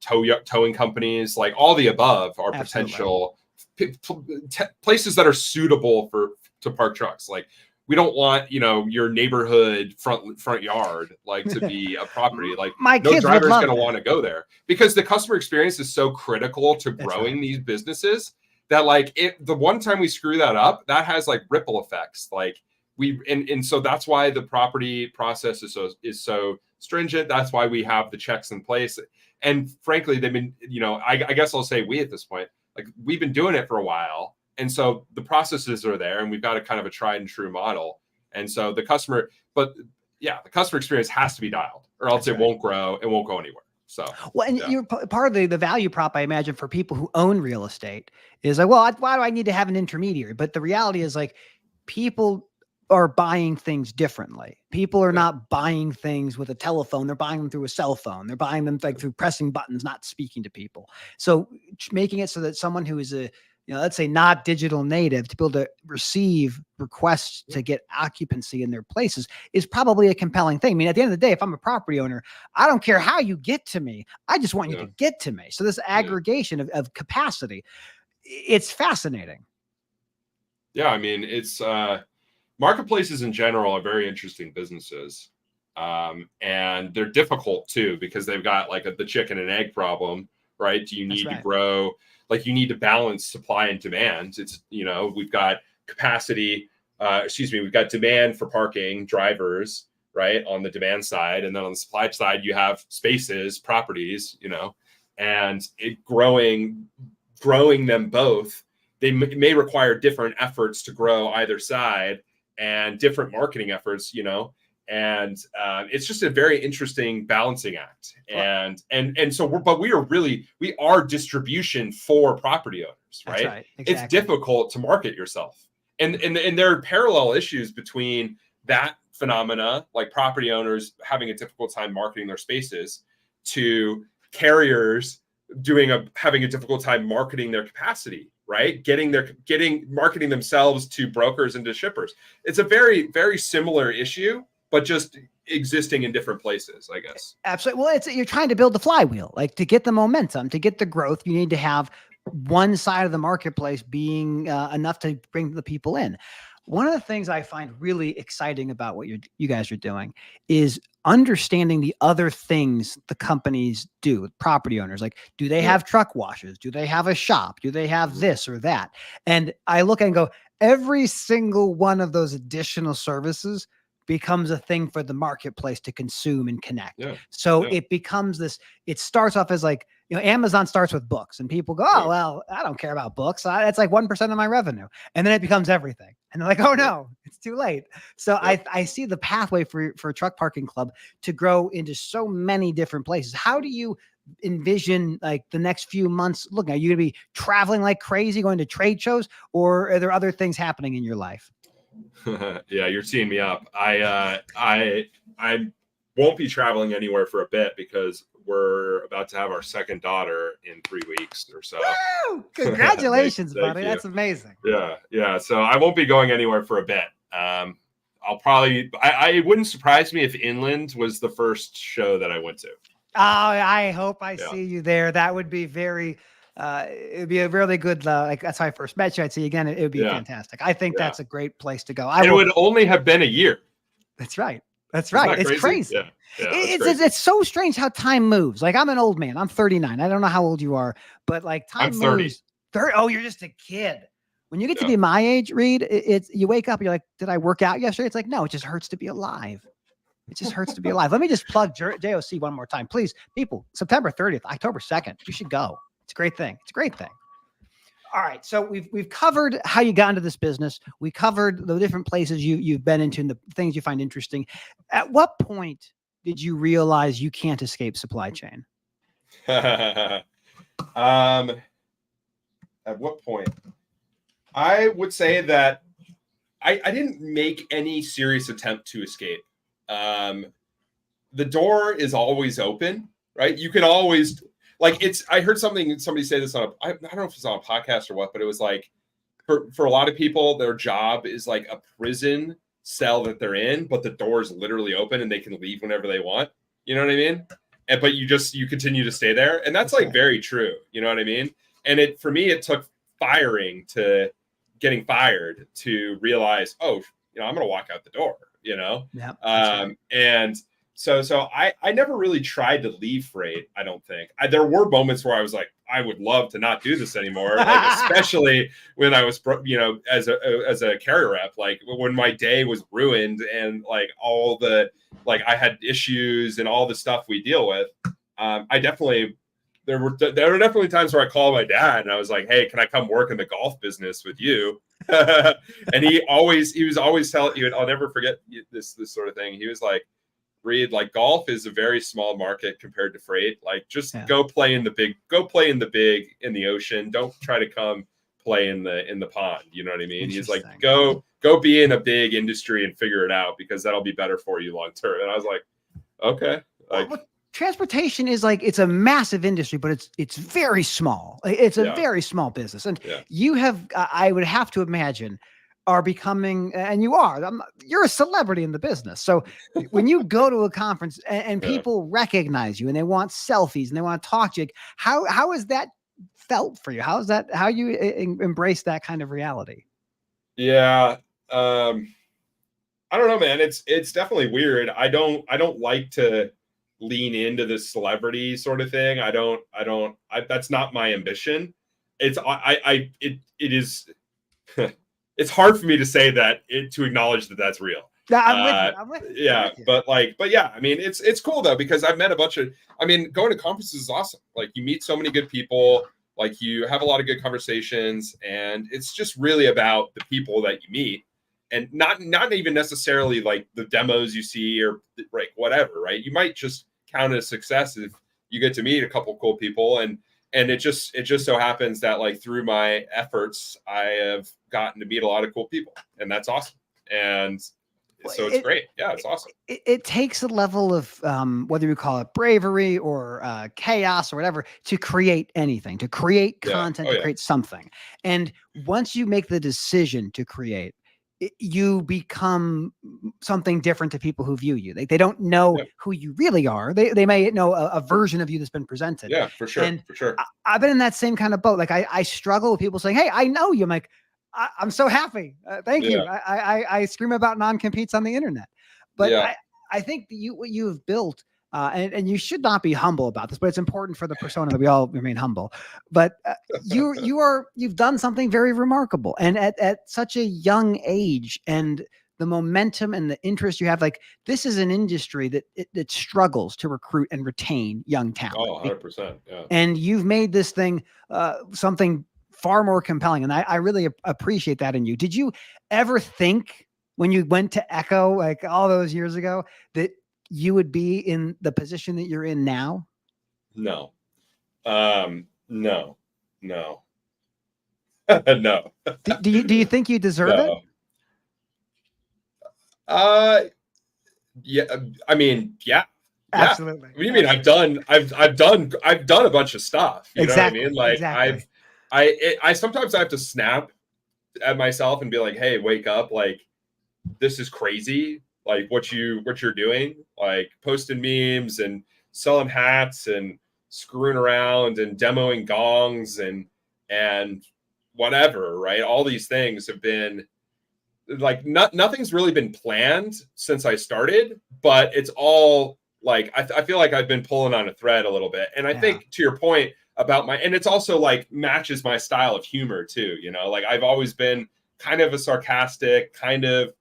Speaker 2: towing companies, like all the above are potential places that are suitable to park trucks. Like we don't want, your neighborhood front yard, like to be a property. Like no driver is going to want to go there because the customer experience is so critical to growing these businesses that like the one time we screw that up, that has like ripple effects. Like and so that's why the property process is so stringent. That's why we have the checks in place. And frankly, they've been, I guess I'll say we at this point, like we've been doing it for a while. And so the processes are there and we've got a kind of a tried and true model. And so the customer experience has to be dialed or else it won't grow. It won't go anywhere. So,
Speaker 1: well, and you're part of the value prop, I imagine, for people who own real estate is like, well, why do I need to have an intermediary? But the reality is like people are buying things differently. People are not buying things with a telephone. They're buying them through a cell phone. They're buying them like through pressing buttons, not speaking to people. So making it so that someone who is let's say not digital native to be able to receive requests to get occupancy in their places is probably a compelling thing. I mean, at the end of the day, if I'm a property owner, I don't care how you get to me. I just want you to get to me. So this aggregation of capacity, it's fascinating.
Speaker 2: Yeah. I mean, it's, marketplaces in general are very interesting businesses. And they're difficult too, because they've got like the chicken and egg problem, right? Do you need to grow? Like you need to balance supply and demand. It's, we've got capacity, we've got demand for parking drivers, right? On the demand side. And then on the supply side, you have spaces, properties, and growing them both. They may require different efforts to grow either side and different marketing efforts, and it's just a very interesting balancing act. And so we are distribution for property owners, right? Right. Exactly. It's difficult to market yourself. And there are parallel issues between that phenomena, like property owners having a difficult time marketing their spaces, to carriers having a difficult time marketing their capacity, right? Marketing themselves to brokers and to shippers. It's a very, very similar issue, but just existing in different places, I guess.
Speaker 1: Absolutely. Well, you're trying to build the flywheel, like to get the momentum, to get the growth, you need to have one side of the marketplace being enough to bring the people in. One of the things I find really exciting about what you guys are doing is understanding the other things the companies do, property owners. Like, do they have truck washes? Do they have a shop? Do they have this or that? And I look and go, every single one of those additional services becomes a thing for the marketplace to consume and connect. So it becomes this, it starts off as like, Amazon starts with books and people go, oh, well, I don't care about books. That's like 1% of my revenue. And then it becomes everything. And they're like, oh no, it's too late. So I see the pathway for a truck parking club to grow into so many different places. How do you envision like the next few months? Look, are you going to be traveling like crazy, going to trade shows, or are there other things happening in your life?
Speaker 2: Yeah, you're teeing me up. I won't be traveling anywhere for a bit because we're about to have our second daughter in 3 weeks or so.
Speaker 1: Woo! Congratulations, buddy. That's amazing.
Speaker 2: Yeah. So I won't be going anywhere for a bit. I'll probably, I wouldn't surprise me if Inland was the first show that I went to.
Speaker 1: Oh, I hope I see you there. That would be very, it'd be a really good, like that's how I first met you. I'd see you again. It would be fantastic. I think that's a great place to go.
Speaker 2: It would only have been a year.
Speaker 1: That's right. That's right. It's crazy.
Speaker 2: Yeah.
Speaker 1: It's so strange how time moves. Like, I'm an old man. I'm 39. I don't know how old you are, but like time
Speaker 2: I'm 30.
Speaker 1: moves. 30. Oh, you're just a kid. When you get to be my age, Reed, it's you wake up, you're like, did I work out yesterday? It's like, no, it just hurts to be alive. It just hurts to be alive. Let me just plug JOC one more time. Please, people, September 30th, October 2nd, you should go. It's a great thing. It's a great thing. All right. So we've covered how you got into this business. We covered the different places you've been into and the things you find interesting. At what point did you realize you can't escape supply chain?
Speaker 2: At what point? I would say that I didn't make any serious attempt to escape. The door is always open, right? You can always, like, I heard somebody say this on I don't know if it's on a podcast or what, but it was like, for a lot of people, their job is like a prison cell that they're in, but the door is literally open and they can leave whenever they want. You know what I mean? But you continue to stay there. And that's like very true. You know what I mean? And for me, it took firing to getting fired to realize, oh, I'm going to walk out the door, and so I never really tried to leave freight. I don't think there were moments where I was like, I would love to not do this anymore. Like, especially when I was, as a carrier rep, like when my day was ruined and like all the, like I had issues and all the stuff we deal with. There were definitely times where I called my dad and I was like, hey, can I come work in the golf business with you? And he was always telling you, and I'll never forget this sort of thing. He was like, Reed, like golf is a very small market compared to freight. Like just go play in the big in the ocean. Don't try to come play in the pond. You know what I mean? He's like, go be in a big industry and figure it out because that'll be better for you long term. And I was like, okay. Like,
Speaker 1: transportation is like, it's a massive industry, but it's very small. It's a very small business. And you have, I would have to imagine, are becoming, and you're a celebrity in the business. So when you go to a conference and people recognize you and they want selfies and they want to talk to you, how is that felt for you? How you embrace that kind of reality?
Speaker 2: Yeah. I don't know, man. It's definitely weird. I don't like to lean into this celebrity sort of thing. That's not my ambition. It is, it's hard for me to say that to acknowledge that that's real.
Speaker 1: I'm with you.
Speaker 2: Yeah. But yeah, I mean, it's cool though, because I've met going to conferences is awesome. Like you meet so many good people, like you have a lot of good conversations, and it's just really about the people that you meet. And not even necessarily like the demos you see or like whatever, right? You might just count it as success if you get to meet a couple cool people, and it just so happens that like through my efforts, I have gotten to meet a lot of cool people, and that's awesome. And So it's great. Yeah, it's awesome.
Speaker 1: It takes a level of whether you call it bravery or chaos or whatever to create anything, to create content, to create something. And once you make the decision to create, you become something different to people who view you. They don't know who you really are. They may know a version of you that's been presented.
Speaker 2: Yeah, for sure.
Speaker 1: And
Speaker 2: for sure.
Speaker 1: I've been in that same kind of boat. Like I struggle with people saying, "Hey, I know you." I'm like, I'm so happy. Thank you. I scream about non-competes on the internet, but I think that what you have built, and you should not be humble about this, but it's important for the persona that we all remain humble. But you've done something very remarkable, and at such a young age, and the momentum and the interest you have, like this is an industry that struggles to recruit and retain young talent.
Speaker 2: Oh, 100%. Yeah.
Speaker 1: And you've made this thing something far more compelling. And I really appreciate that in you. Did you ever think when you went to Echo, like all those years ago, that you would be in the position that you're in now?
Speaker 2: No. No. No. No.
Speaker 1: Do you think you deserve it?
Speaker 2: Yeah. I mean, yeah.
Speaker 1: Absolutely.
Speaker 2: What do you mean? I've done a bunch of stuff. You know what I mean? Like I sometimes I have to snap at myself and be like, hey, wake up. Like, this is crazy. Like what you're doing, like posting memes and selling hats and screwing around and demoing gongs and whatever, right? All these things have been like, nothing's really been planned since I started, but it's all like, I feel like I've been pulling on a thread a little bit. And I think to your point about and it's also like matches my style of humor too, you know, like I've always been kind of a sarcastic, kind of,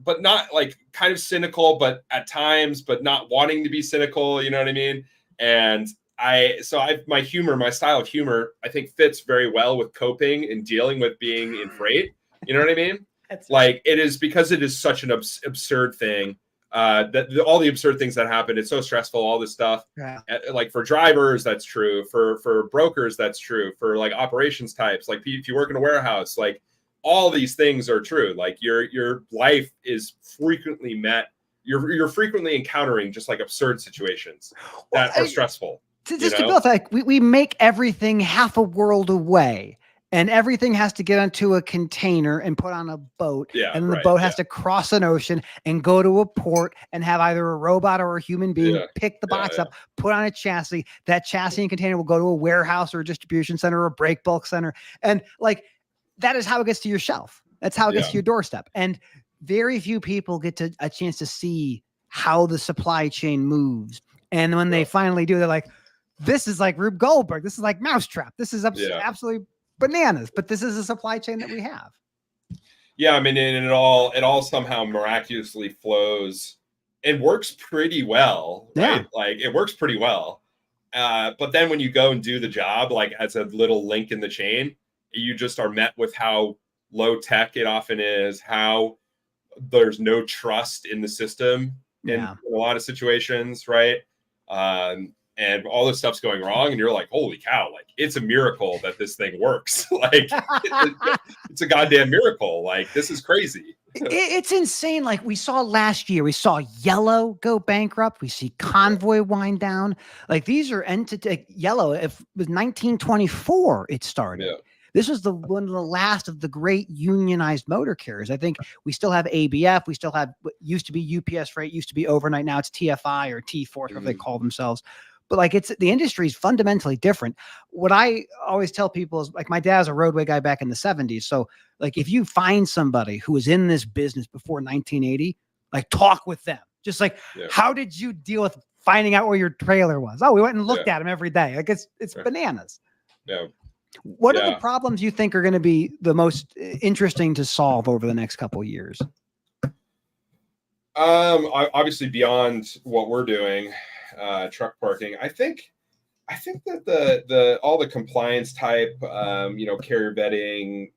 Speaker 2: but not like kind of cynical, but at times, but not wanting to be cynical, you know what I mean? And my style of humor, I think fits very well with coping and dealing with being in freight. You know what I mean? Like it is, because it is such an absurd thing. That all the absurd things that happen, it's so stressful, all this stuff. Like for drivers, that's true. For brokers, that's true. For like operations types, like if you work in a warehouse, like all these things are true. Like your life is frequently you're frequently encountering just like absurd situations that are stressful.
Speaker 1: Just to build, like we make everything half a world away. And everything has to get onto a container and put on a boat. And then the boat has to cross an ocean and go to a port and have either a robot or a human being pick the box up, put on a chassis. That chassis and container will go to a warehouse or a distribution center or a break bulk center. And like, that is how it gets to your shelf. That's how it gets to your doorstep. And very few people get a chance to see how the supply chain moves. And when they finally do, they're like, this is like Rube Goldberg. This is like Mousetrap. This is absolutely bananas, but this is a supply chain that we have.
Speaker 2: Yeah, I mean, and it all somehow miraculously flows and works pretty well, right? Like it works pretty well. But then when you go and do the job, like as a little link in the chain, you just are met with how low tech it often is, how there's no trust in the system in a lot of situations, right? And all this stuff's going wrong, and you're like, holy cow, like it's a miracle that this thing works. Like it's a goddamn miracle. Like this is crazy.
Speaker 1: It's insane. Like we saw last year, we saw Yellow go bankrupt. We see Convoy wind down. Like these are Yellow. If it was 1924, it started. Yeah. This was one of the last of the great unionized motor carriers. I think we still have ABF. We still have what used to be UPS Freight, used to be Overnight. Now it's TFI or T4, whatever they call themselves. But like the industry is fundamentally different. What I always tell people is like my dad's a roadway guy back in the 70s. So like if you find somebody who was in this business before 1980, like talk with them. Just like, how did you deal with finding out where your trailer was? Oh, we went and looked at them every day. Like it's bananas.
Speaker 2: Yeah.
Speaker 1: What are the problems you think are going to be the most interesting to solve over the next couple of years?
Speaker 2: Obviously beyond what we're doing, truck parking, I think that the all the compliance type, carrier vetting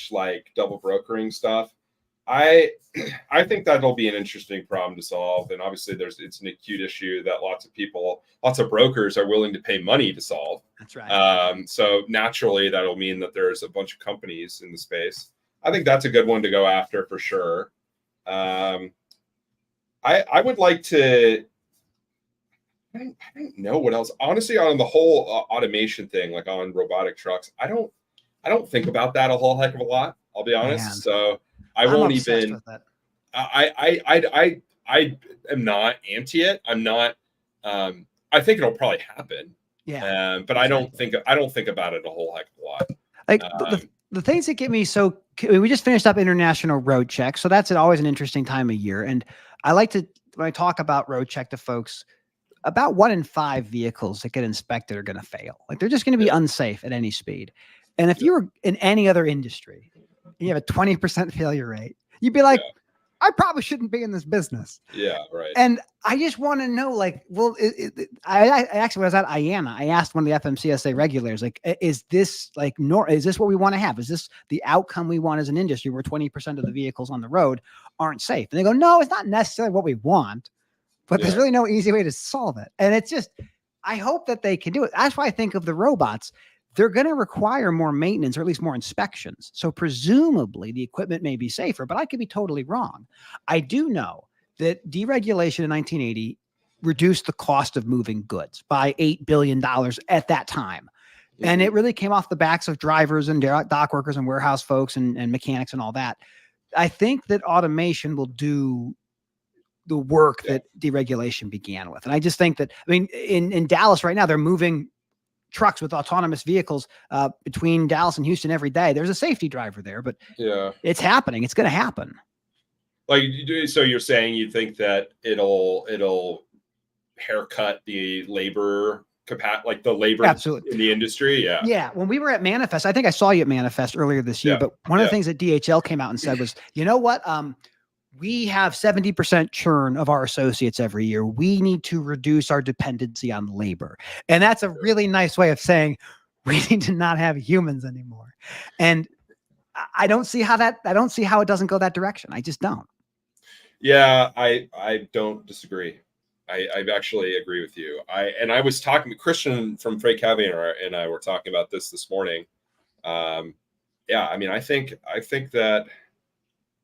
Speaker 2: / like double brokering stuff, I think that'll be an interesting problem to solve. And obviously it's an acute issue that lots of brokers are willing to pay money to solve.
Speaker 1: That's right.
Speaker 2: So naturally that'll mean that there's a bunch of companies in the space. I think that's a good one to go after for sure. I would like to. I don't know what else. Honestly, on the whole automation thing, like on robotic trucks, I don't think about that a whole heck of a lot. I'll be
Speaker 1: Man,
Speaker 2: honest. So I
Speaker 1: I'm
Speaker 2: won't
Speaker 1: obsessed
Speaker 2: even.
Speaker 1: with that.
Speaker 2: I am not anti it. I'm not. I think it'll probably happen.
Speaker 1: Yeah.
Speaker 2: But
Speaker 1: exactly.
Speaker 2: I don't think about it a whole heck of a lot.
Speaker 1: Like the things that get me so we just finished up International Road Check, so that's always an interesting time of year. And I like to when I talk about road check to folks, about 1 in 5 vehicles that get inspected are going to fail. Like they're just going to be
Speaker 2: Yeah.
Speaker 1: unsafe at any speed. And if
Speaker 2: Yeah.
Speaker 1: you were in any other industry, and you have a 20% failure rate, you'd be like,
Speaker 2: Yeah.
Speaker 1: I probably shouldn't be in this business.
Speaker 2: Yeah, right.
Speaker 1: And I just want to know, like, well, I actually, when I was at IANA, I asked one of the FMCSA regulators, like, is this like, is this what we want to have? Is this the outcome we want as an industry where 20% of the vehicles on the road aren't safe? And they go, no, it's not necessarily what we want, but there's
Speaker 2: Yeah.
Speaker 1: really no easy way to solve it. And it's just, I hope that they can do it. That's why I think of the robots. They're going to require more maintenance or at least more inspections. So presumably the equipment may be safer, but I could be totally wrong. I do know that deregulation in 1980 reduced the cost of moving goods by $8 billion at that time. And it really came off the backs of drivers and dock workers and warehouse folks and mechanics and all that. I think that automation will do the work that deregulation began with. And I just think that, I mean, in Dallas right now, they're moving trucks with autonomous vehicles between Dallas and Houston every day. There's a safety driver there, but
Speaker 2: yeah,
Speaker 1: it's happening. It's going to happen.
Speaker 2: Like, so you're saying you think that it'll haircut the labor like the labor
Speaker 1: Absolutely
Speaker 2: in the industry? Yeah.
Speaker 1: Yeah. When we were at Manifest, I think I saw you at Manifest earlier this year, but one of the things that DHL came out and said was, you know what? We have 70% churn of our associates every year. We need to reduce our dependency on labor. And that's a really nice way of saying we need to not have humans anymore. And I don't see how it doesn't go that direction. I just don't.
Speaker 2: Yeah, I don't disagree. I actually agree with you. I was talking to Christian from Freight Caviar and I were talking about this morning. Yeah, I mean, I think that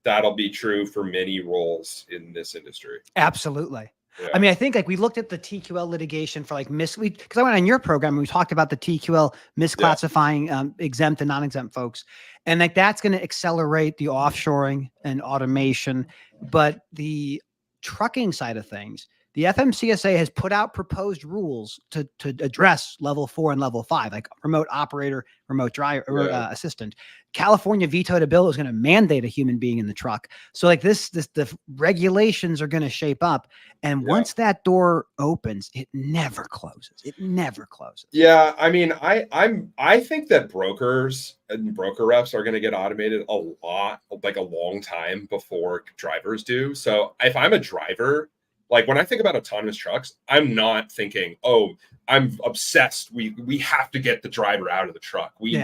Speaker 2: that'll be true for many roles in this industry.
Speaker 1: Absolutely.
Speaker 2: Yeah.
Speaker 1: I mean, I think like we looked at the TQL litigation for like because I went on your program and we talked about the TQL misclassifying exempt and non-exempt folks. And like that's going to accelerate the offshoring and automation. But the trucking side of things, the FMCSA has put out proposed rules to address level 4 and level 5, like remote operator, remote driver, assistant. California vetoed a bill that was going to mandate a human being in the truck. So like the regulations are going to shape up. And once that door opens, it never closes. It never closes.
Speaker 2: Yeah. I mean, I think that brokers and broker reps are going to get automated a lot, like a long time before drivers do. So if I'm a driver, like when I think about autonomous trucks, I'm not thinking, oh, I'm obsessed. We have to get the driver out of the truck. We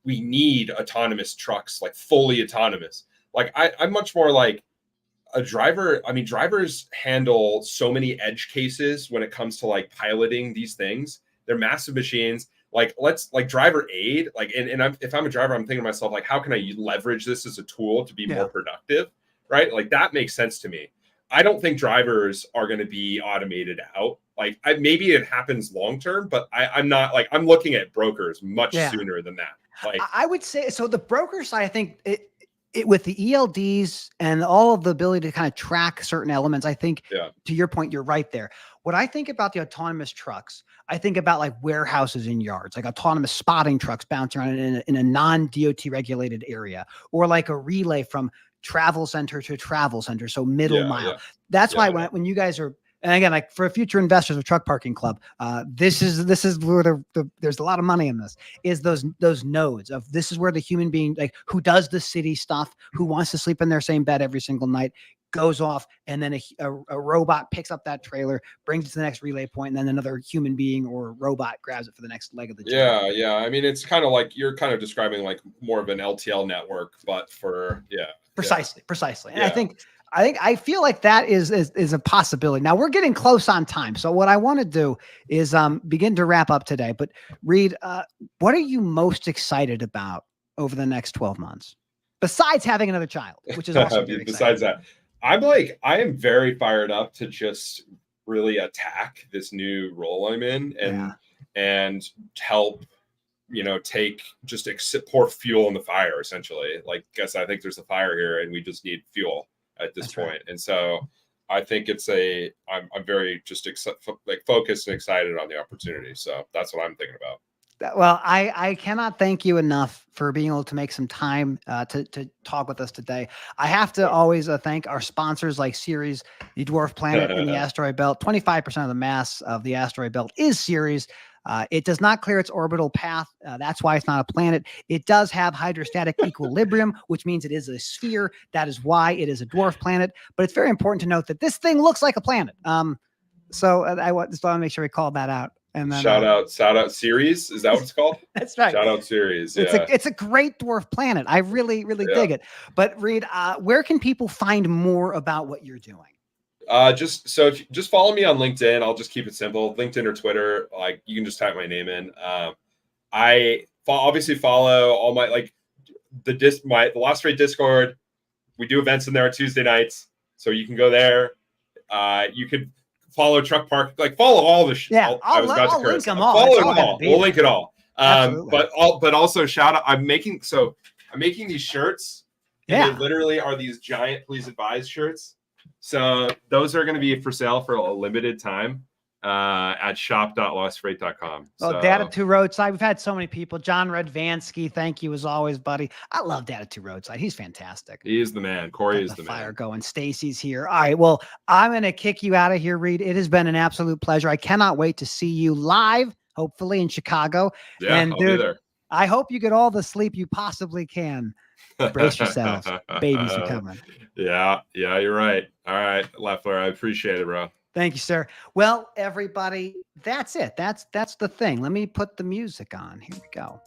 Speaker 2: need autonomous trucks, like fully autonomous. Like I'm much more like a driver. I mean, drivers handle so many edge cases when it comes to like piloting these things. They're massive machines. Like driver aid. Like, if I'm a driver, I'm thinking to myself, like, how can I leverage this as a tool to be more productive? Right? Like that makes sense to me. I don't think drivers are going to be automated out. Like maybe it happens long term, but I'm not like I'm looking at brokers much sooner than that. Like
Speaker 1: I would say so. The broker side, I think it with the ELDs and all of the ability to kind of track certain elements. I think to your point, you're right there. What I think about the autonomous trucks, I think about like warehouses in yards, like autonomous spotting trucks bouncing around in a non-DOT regulated area, or like a relay from travel center to travel center. So middle mile. That's why when you guys are, and again, like for future investors of Truck Parking Club, this is where there's a lot of money in this, is those nodes of this is where the human being, like who does the city stuff, who wants to sleep in their same bed every single night, goes off, and then a robot picks up that trailer, brings it to the next relay point, and then another human being or robot grabs it for the next leg of the journey.
Speaker 2: Yeah. I mean, it's kind of like you're kind of describing like more of an LTL network, but for
Speaker 1: precisely. And I feel like that is a possibility. Now we're getting close on time. So what I want to do is begin to wrap up today. But Reed, what are you most excited about over the next 12 months? besides having another child, which is also very
Speaker 2: Besides
Speaker 1: exciting.
Speaker 2: that, I am very fired up to just really attack this new role I'm in and help, take just pour fuel in the fire, essentially. Like, guess I think there's a fire here and we just need fuel at this point. Right. And so I think I'm very just focused and excited on the opportunity. So that's what I'm thinking about.
Speaker 1: Well, I cannot thank you enough for being able to make some time to talk with us today. I have to always thank our sponsors like Ceres, the dwarf planet in the asteroid belt. 25% of the mass of the asteroid belt is Ceres. It does not clear its orbital path. That's why it's not a planet. It does have hydrostatic equilibrium, which means it is a sphere. That is why it is a dwarf planet. But it's very important to note that this thing looks like a planet. So I just want to make sure we called that out. And then,
Speaker 2: shout out Ceres. Is that what it's called?
Speaker 1: That's right.
Speaker 2: Shout out Ceres.
Speaker 1: Yeah. It's a great dwarf planet. I really dig it. But Reed, where can people find more about what you're doing?
Speaker 2: Just follow me on LinkedIn. I'll just keep it simple. LinkedIn or Twitter. Like, you can just type my name in. I obviously follow all my the Lost Freight Discord. We do events in there on Tuesday nights, so you can go there. You could follow Truck Park, follow all the shit.
Speaker 1: Yeah, I'll link them all.
Speaker 2: Follow them all. We'll link it all. But also shout out. I'm making these shirts. Yeah, they literally are these giant "Please Advise" shirts. So those are going to be for sale for a limited time at shop.lostfreight.com.
Speaker 1: Well, Data 2 Roadside. We've had so many people. John Redvansky, thank you as always, buddy. I love Data 2 Roadside. He's fantastic.
Speaker 2: He is the man. Corey is the man.
Speaker 1: Fire going. Stacy's here. All right. Well, I'm going to kick you out of here, Reed. It has been an absolute pleasure. I cannot wait to see you live, hopefully in Chicago.
Speaker 2: Yeah, and I'll be there.
Speaker 1: I hope you get all the sleep you possibly can. Brace yourselves. Babies are coming.
Speaker 2: Yeah, you're right. All right, Leffler, I appreciate it, bro.
Speaker 1: Thank you, sir. Well, everybody, that's it. That's the thing. Let me put the music on. Here we go.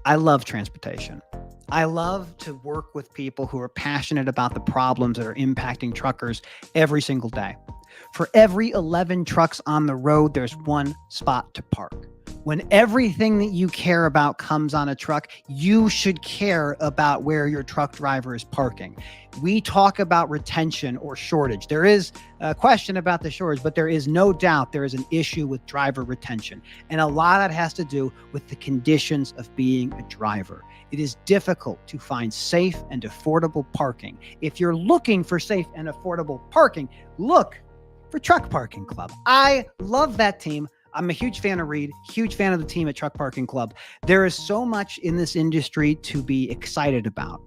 Speaker 1: I love transportation. I love to work with people who are passionate about the problems that are impacting truckers every single day. For every 11 trucks on the road, there's one spot to park. When everything that you care about comes on a truck, you should care about where your truck driver is parking. We talk about retention or shortage. There is a question about the shortage, but there is no doubt there is an issue with driver retention. And a lot of that has to do with the conditions of being a driver. It is difficult to find safe and affordable parking. If you're looking for safe and affordable parking, look for Truck Parking Club. I love that team. I'm a huge fan of Reed, huge fan of the team at Truck Parking Club. There is so much in this industry to be excited about.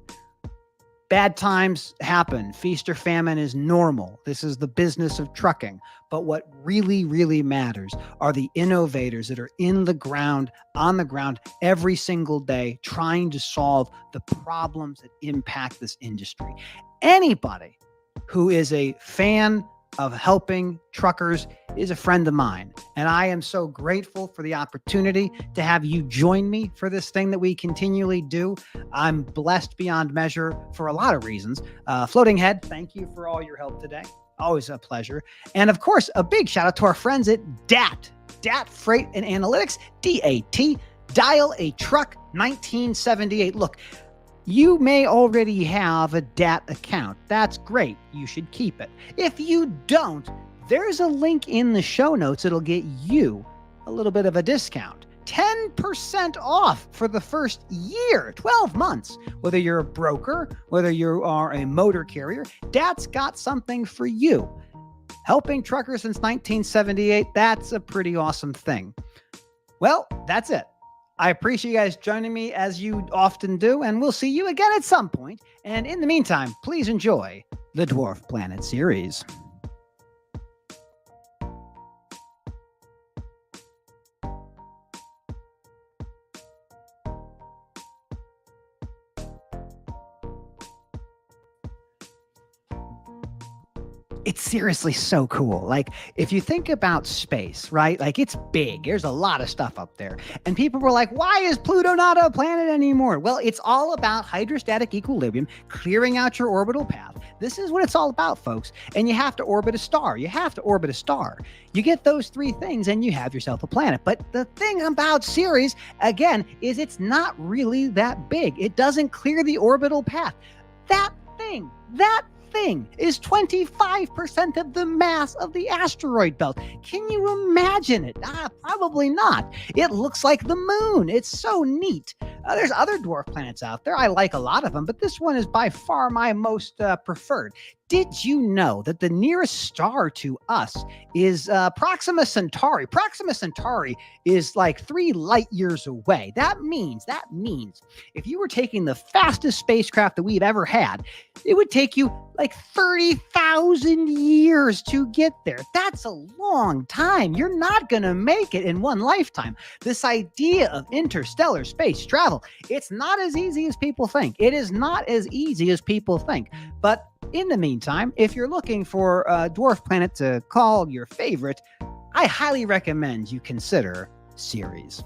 Speaker 1: Bad times happen. Feast or famine is normal. This is the business of trucking. But what really, really matters are the innovators that are on the ground every single day, trying to solve the problems that impact this industry. Anybody who is a fan of helping truckers is a friend of mine. And I am so grateful for the opportunity to have you join me for this thing that we continually do. I'm blessed beyond measure for a lot of reasons. Floating Head, thank you for all your help today. Always a pleasure. And of course, a big shout out to our friends at DAT Freight and Analytics, DAT, Dial a Truck 1978. Look, you may already have a DAT account. That's great. You should keep it. If you don't, there's a link in the show notes that'll get you a little bit of a discount. 10% off for the first year, 12 months. Whether you're a broker, whether you are a motor carrier, DAT's got something for you. Helping truckers since 1978, that's a pretty awesome thing. Well, that's it. I appreciate you guys joining me as you often do, and we'll see you again at some point. And in the meantime, please enjoy the Dwarf Planet series. It's seriously so cool. Like, if you think about space, right? Like, it's big. There's a lot of stuff up there. And people were like, why is Pluto not a planet anymore? Well, it's all about hydrostatic equilibrium, clearing out your orbital path. This is what it's all about, folks. And you have to orbit a star. You have to orbit a star. You get those three things and you have yourself a planet. But the thing about Ceres, again, is it's not really that big. It doesn't clear the orbital path. That thing is 25% of the mass of the asteroid belt. Can you imagine it? Probably not. It looks like the moon. It's so neat. There's other dwarf planets out there. I like a lot of them, but this one is by far my most preferred. Did you know that the nearest star to us is Proxima Centauri? Proxima Centauri is like 3 light years away. That means if you were taking the fastest spacecraft that we've ever had, it would take you like 30,000 years to get there. That's a long time. You're not going to make it in one lifetime. This idea of interstellar space travel, it's not as easy as people think. It is not as easy as people think. But in the meantime, if you're looking for a dwarf planet to call your favorite, I highly recommend you consider Ceres.